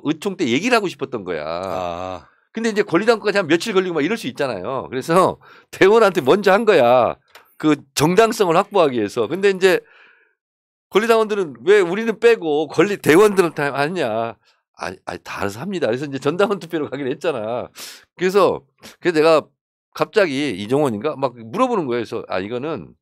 의총 때 얘기를 하고 싶었던 거야. 근데 이제 권리당원까지 한 며칠 걸리고 막 이럴 수 있잖아요. 그래서 대의원한테 먼저 한 거야. 그 정당성을 확보하기 위해서. 근데 이제 권리당원들은 왜 우리는 빼고 대의원들한테 하냐. 다 알아서 합니다. 그래서 이제 전당원 투표로 가기로 했잖아. 그래서 내가 갑자기 이종원인가 막 물어보는 거예요. 그래서 이거는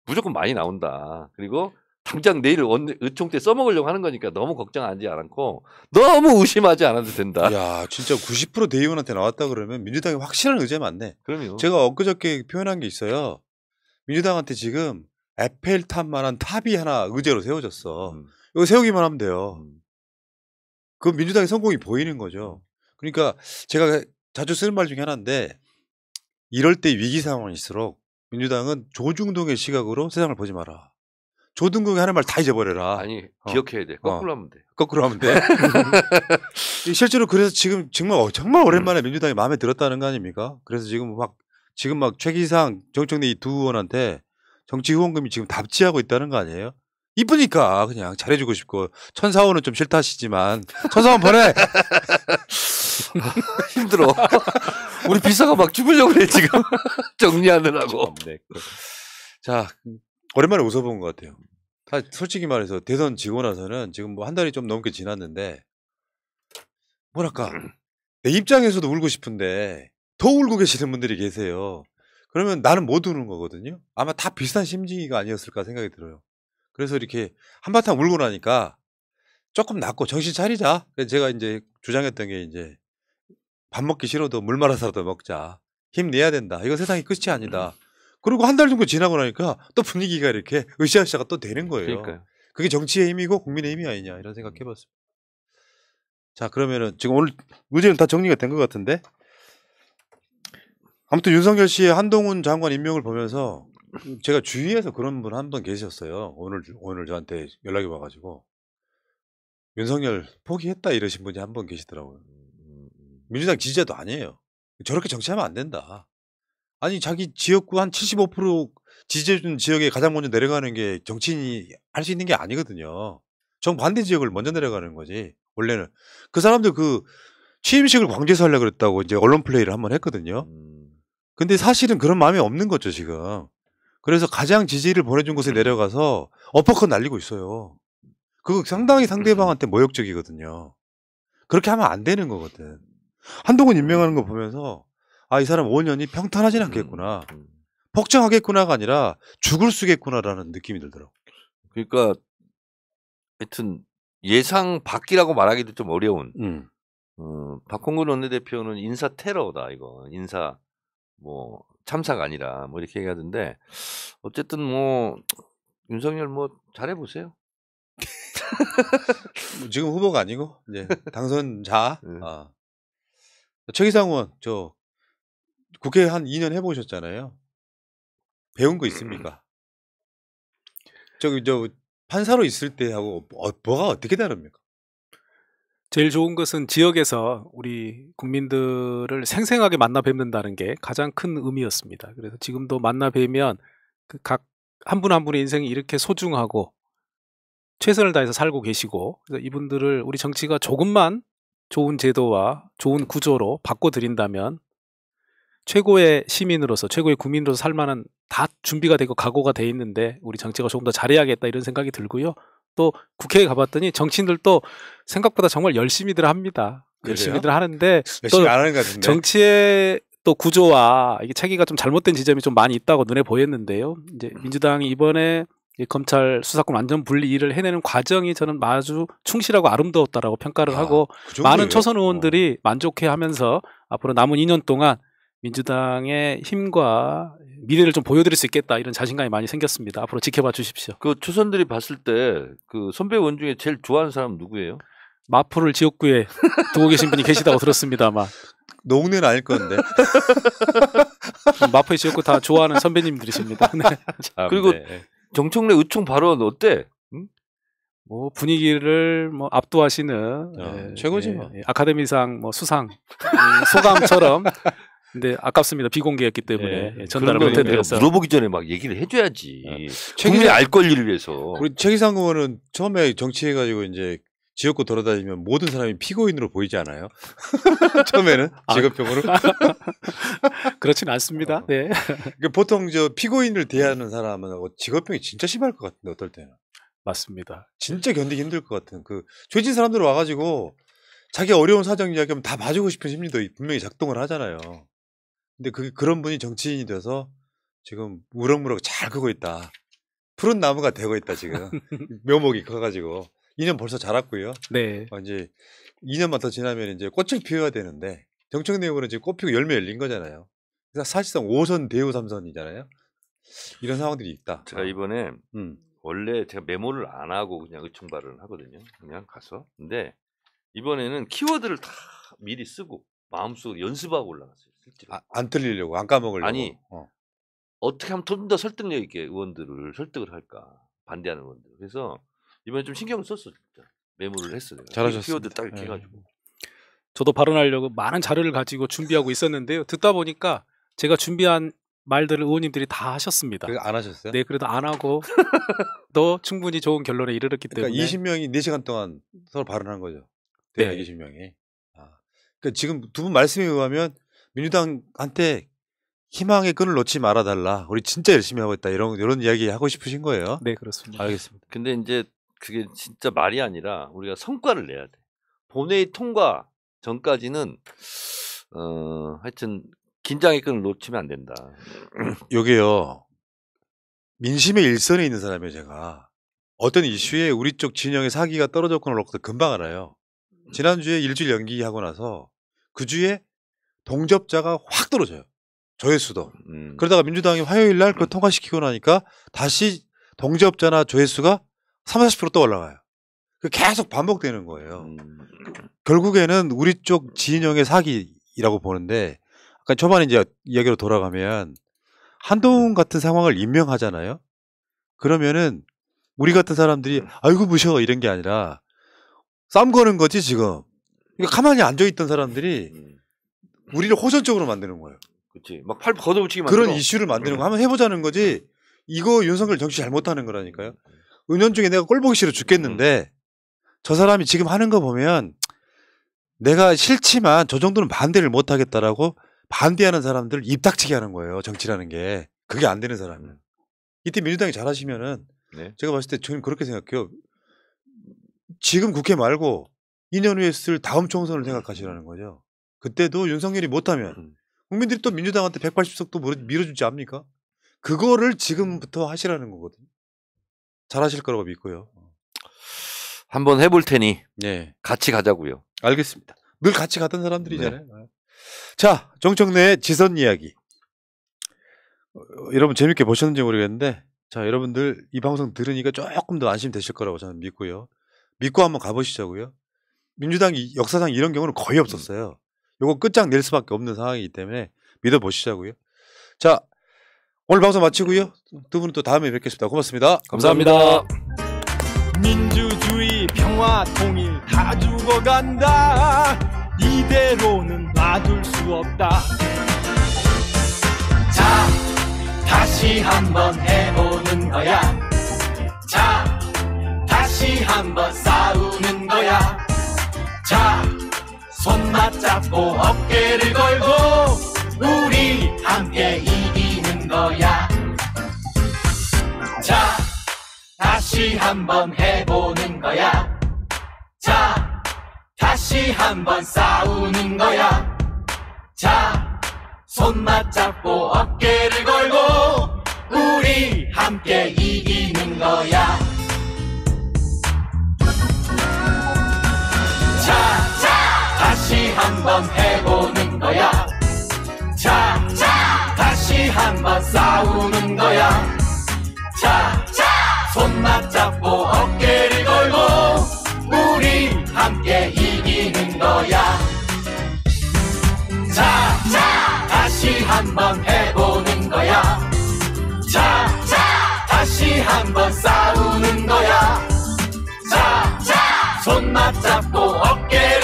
무조건 많이 나온다. 그리고 당장 내일 의총 때 써먹으려고 하는 거니까 너무 걱정하지 않고 너무 의심하지 않아도 된다. 야, 진짜 90% 대의원한테 나왔다 그러면 민주당이 확실한 의제 맞네. 그럼요. 제가 엊그저께 표현한 게 있어요. 민주당한테 지금 에펠탑만한 탑이 하나 의제로 세워졌어. 이거 세우기만 하면 돼요. 그 민주당의 성공이 보이는 거죠. 그러니까 제가 자주 쓰는 말 중에 하나인데 이럴 때 위기 상황일수록 민주당은 조중동의 시각으로 세상을 보지 마라. 조중동이 하는 말 다 잊어버려라. 아니 기억해야 돼. 거꾸로 하면 돼. 거꾸로 하면 돼. 실제로 그래서 지금 정말 오랜만에 민주당이 마음에 들었다는 거 아닙니까? 그래서 지금 막 최기상, 정청래 이 두 의원한테 정치 후원금이 지금 답지하고 있다는 거 아니에요? 이쁘니까 그냥 잘해주고 싶고 천사원은 좀 싫다 하시지만 천사원 보내. 힘들어. 우리 비서가 막 죽으려고 그래 지금 정리하느라고. 자, 오랜만에 웃어본 것 같아요. 솔직히 말해서 대선 지고 나서는 지금 뭐 한 달이 좀 넘게 지났는데 뭐랄까 내 입장에서도 울고 싶은데 더 울고 계시는 분들이 계세요. 그러면 나는 못 우는 거거든요. 아마 다 비슷한 심지가 아니었을까 생각이 들어요. 그래서 이렇게 한바탕 울고 나니까 조금 낫고 정신 차리자. 그래서 제가 이제 주장했던 게 이제 밥 먹기 싫어도 물 말아서라도 먹자. 힘내야 된다. 이거 세상이 끝이 아니다. 그리고 한 달 정도 지나고 나니까 또 분위기가 이렇게 으쌰으쌰가 또 되는 거예요. 그러니까요. 그게 정치의 힘이고 국민의 힘이 아니냐 이런 생각 해봤습니다. 자, 그러면은 지금 오늘 의제는 다 정리가 된 것 같은데 아무튼 윤석열 씨의 한동훈 장관 임명을 보면서 제가 주위에서 그런 분 한 분 계셨어요. 오늘 저한테 연락이 와가지고 윤석열 포기했다 이러신 분이 한 분 계시더라고요. 민주당 지지자도 아니에요. 저렇게 정치하면 안 된다. 아니 자기 지역구 한 75% 지지해준 지역에 가장 먼저 내려가는 게 정치인이 할 수 있는 게 아니거든요. 정반대 지역을 먼저 내려가는 거지. 원래는 그 사람들 그 취임식을 광주에서 하려고 그랬다고 이제 언론 플레이를 한번 했거든요. 근데 사실은 그런 마음이 없는 거죠 지금. 그래서 가장 지지를 보내준 곳에 내려가서 어퍼컷 날리고 있어요. 그거 상당히 상대방한테 모욕적이거든요. 그렇게 하면 안 되는 거거든. 한동훈 임명하는 거 보면서 이 사람 5년이 평탄하진 않겠구나. 복잡하겠구나가 아니라 죽을 쓰겠구나라는 느낌이 들더라고. 그러니까 하여튼 예상 밖이라고 말하기도 좀 어려운. 음. 박홍근 원내대표는 인사 테러다 이거. 인사 뭐 참사가 아니라 뭐 이렇게 얘기하던데 어쨌든 뭐 윤석열 뭐 잘해보세요. 지금 후보가 아니고 이제 당선자. 네. 최기상 의원 저 국회 한 2년 해보셨잖아요. 배운 거 있습니까? 저기 저 판사로 있을 때 하고 뭐가 어떻게 다릅니까? 제일 좋은 것은 지역에서 우리 국민들을 생생하게 만나 뵙는다는 게 가장 큰 의미였습니다. 그래서 지금도 만나 뵈면 그 각 한 분 한 분의 인생이 이렇게 소중하고 최선을 다해서 살고 계시고, 그래서 이분들을 우리 정치가 조금만 좋은 제도와 좋은 구조로 바꿔드린다면 최고의 시민으로서, 최고의 국민으로서 살 만한 다 준비가 되고 각오가 돼 있는데 우리 정치가 조금 더 잘해야겠다 이런 생각이 들고요. 또 국회에 가봤더니 정치인들도 생각보다 정말 열심히들 합니다. 그래요? 열심히들 하는데 열심히 또 안 하는 것 같은데. 정치의 또 구조와 이게 체계가 좀 잘못된 지점이 좀 많이 있다고 눈에 보였는데요. 이제 민주당이 이번에 이 검찰 수사권 완전 분리를 해내는 과정이 저는 아주 충실하고 아름다웠다라고 평가를 하고 그 정도예요? 많은 초선 의원들이 만족해하면서 앞으로 남은 2년 동안 민주당의 힘과 미래를 좀 보여드릴 수 있겠다 이런 자신감이 많이 생겼습니다. 앞으로 지켜봐 주십시오. 그 초선들이 봤을 때 그 선배 의원 중에 제일 좋아하는 사람 누구예요? 마포를 지역구에 두고 계신 분이 계시다고 들었습니다만 농내는 아닐 건데. 마포의 지역구 다 좋아하는 선배님들이십니다. 네. 그리고 정청래 의총 발언 어때? 뭐 분위기를 뭐 압도하시는 최고지 뭐. 아카데미상 뭐 수상 소감처럼. 근데 아깝습니다. 비공개였기 때문에 전달을 못해드려서. 물어보기 전에 막 얘기를 해줘야지. 최기상- 국민의 알 권리를 위해서. 우리 최기상 의원은 처음에 정치해가지고 이제 지역구 돌아다니면 모든 사람이 피고인으로 보이지 않아요? 처음에는 직업병으로. 그렇진 않습니다. 네. 그러니까 보통 저 피고인을 대하는 사람은 직업병이 진짜 심할 것 같은데 어떨 때는. 맞습니다. 진짜 견디기 힘들 것 같은 그 죄진 사람들 와가지고 자기 어려운 사정 이야기하면 다 봐주고 싶은 심리도 분명히 작동을 하잖아요. 근데 그런 분이 정치인이 돼서 지금 무럭무럭 잘 크고 있다. 푸른 나무가 되고 있다 지금. 묘목이 커가지고 2년 벌써 자랐고요. 네. 이제 2년만 더 지나면 이제 꽃을 피워야 되는데 정청래 의원은 지금 꽃 피고 열매 열린 거잖아요. 그래서 사실상 5선 대우 3선이잖아요. 이런 상황들이 있다. 제가 이번에 원래 제가 메모를 안 하고 그냥 의총 발언을 하거든요. 그냥 가서. 근데 이번에는 키워드를 다 미리 쓰고 마음속으로 연습하고 올라갔어요. 실제로. 안 틀리려고, 안 까먹으려고. 아니, 어떻게 하면 좀 더 설득력 있게 의원들을 설득을 할까. 반대하는 의원들. 그래서 이번에 좀 신경을 썼어. 진짜. 메모를 했어요. 잘하셨습니다. 키워드 딱 이렇게 해가지고. 저도 발언하려고 많은 자료를 가지고 준비하고 있었는데요. 듣다 보니까 제가 준비한 말들을 의원님들이 다 하셨습니다. 안 하셨어요? 네, 그래도 안 하고 또 충분히 좋은 결론에 이르렀기 때문에. 그러니까 20명이 4시간 동안 서로 발언한 거죠. 대략 20명이. 그러니까 지금 두 분 말씀에 의하면 민주당한테 희망의 끈을 놓지 말아달라. 우리 진짜 열심히 하고 있다. 이런 이야기 하고 싶으신 거예요. 네, 그렇습니다. 알겠습니다. 근데 이제 그게 진짜 말이 아니라 우리가 성과를 내야 돼. 본회의 통과 전까지는 하여튼 긴장의 끈을 놓치면 안 된다. 요게요. 민심의 일선에 있는 사람이에요, 제가. 어떤 이슈에 우리 쪽 진영의 사기가 떨어졌거나 그렇거든 금방 알아요. 지난주에 일주일 연기하고 나서 그 주에 동접자가 확 떨어져요. 조회수도. 그러다가 민주당이 화요일 날 그거 통과시키고 나니까 다시 동접자나 조회수가 30~40%또 올라가요. 계속 반복되는 거예요. 결국에는 우리 쪽 진영의 사기라고 보는데 아까 초반에 이제 이야기로 돌아가면 한동훈 같은 상황을 임명하잖아요. 그러면은 우리 같은 사람들이 아이고 무셔 이런 게 아니라 싸움 거는 거지 지금. 그러니까 가만히 앉아있던 사람들이 우리를 호전적으로 만드는 거예요. 그렇지. 막 팔 걷어붙이기 만들어. 그런 이슈를 만드는 거 한번 해보자는 거지. 이거 윤석열 정치 잘못하는 거라니까요. 은연중에 내가 꼴 보기 싫어 죽겠는데 저 사람이 지금 하는 거 보면 내가 싫지만 저 정도는 반대를 못하겠다라고 반대하는 사람들 입 닥치게 하는 거예요. 정치라는 게. 그게 안 되는 사람은. 이때 민주당이 잘하시면은 제가 봤을 때 저는 그렇게 생각해요. 지금 국회 말고 2년 후에 쓸 다음 총선을 생각하시라는 거죠. 그때도 윤석열이 못하면 국민들이 또 민주당한테 180석 또 밀어주지 않습니까? 그거를 지금부터 하시라는 거거든요. 잘하실 거라고 믿고요. 한번 해볼 테니 네. 같이 가자고요. 알겠습니다. 늘 같이 가던 사람들이잖아요. 네. 자, 정청래의 지선 이야기. 여러분 재밌게 보셨는지 모르겠는데, 자, 여러분들 이 방송 들으니까 조금 더 안심되실 거라고 저는 믿고요. 믿고 한번 가보시자고요. 민주당이 역사상 이런 경우는 거의 없었어요. 요거 끝장 낼 수밖에 없는 상황이기 때문에 믿어보시자고요. 자, 오늘 방송 마치고요. 두 분은 또 다음에 뵙겠습니다. 고맙습니다. 감사합니다. 민주주의 평화 통일 다 죽어간다. 이대로는 놔둘 수 없다. 자, 다시 한번 해보는 거야. 자, 다시 한번 싸우는 거야. 자, 손 맞잡고 어깨를 걸고 우리 함께 이기는 거야. 자, 다시 한번 해보는 거야. 자, 다시 한번 싸우는 거야. 자, 손 맞잡고 어깨를 걸고 우리 함께 이기는 거야. 자, 다시 한번 해보는 거야. 자, 다시 한번 싸우는 거야. 자, 손 맞잡고 어깨를 걸고 우리 함께 이기는 거야. 자, 다시 한번 해보는 거야. 자, 다시 한번 싸우는 거야. 자, 손 맞잡고 어깨를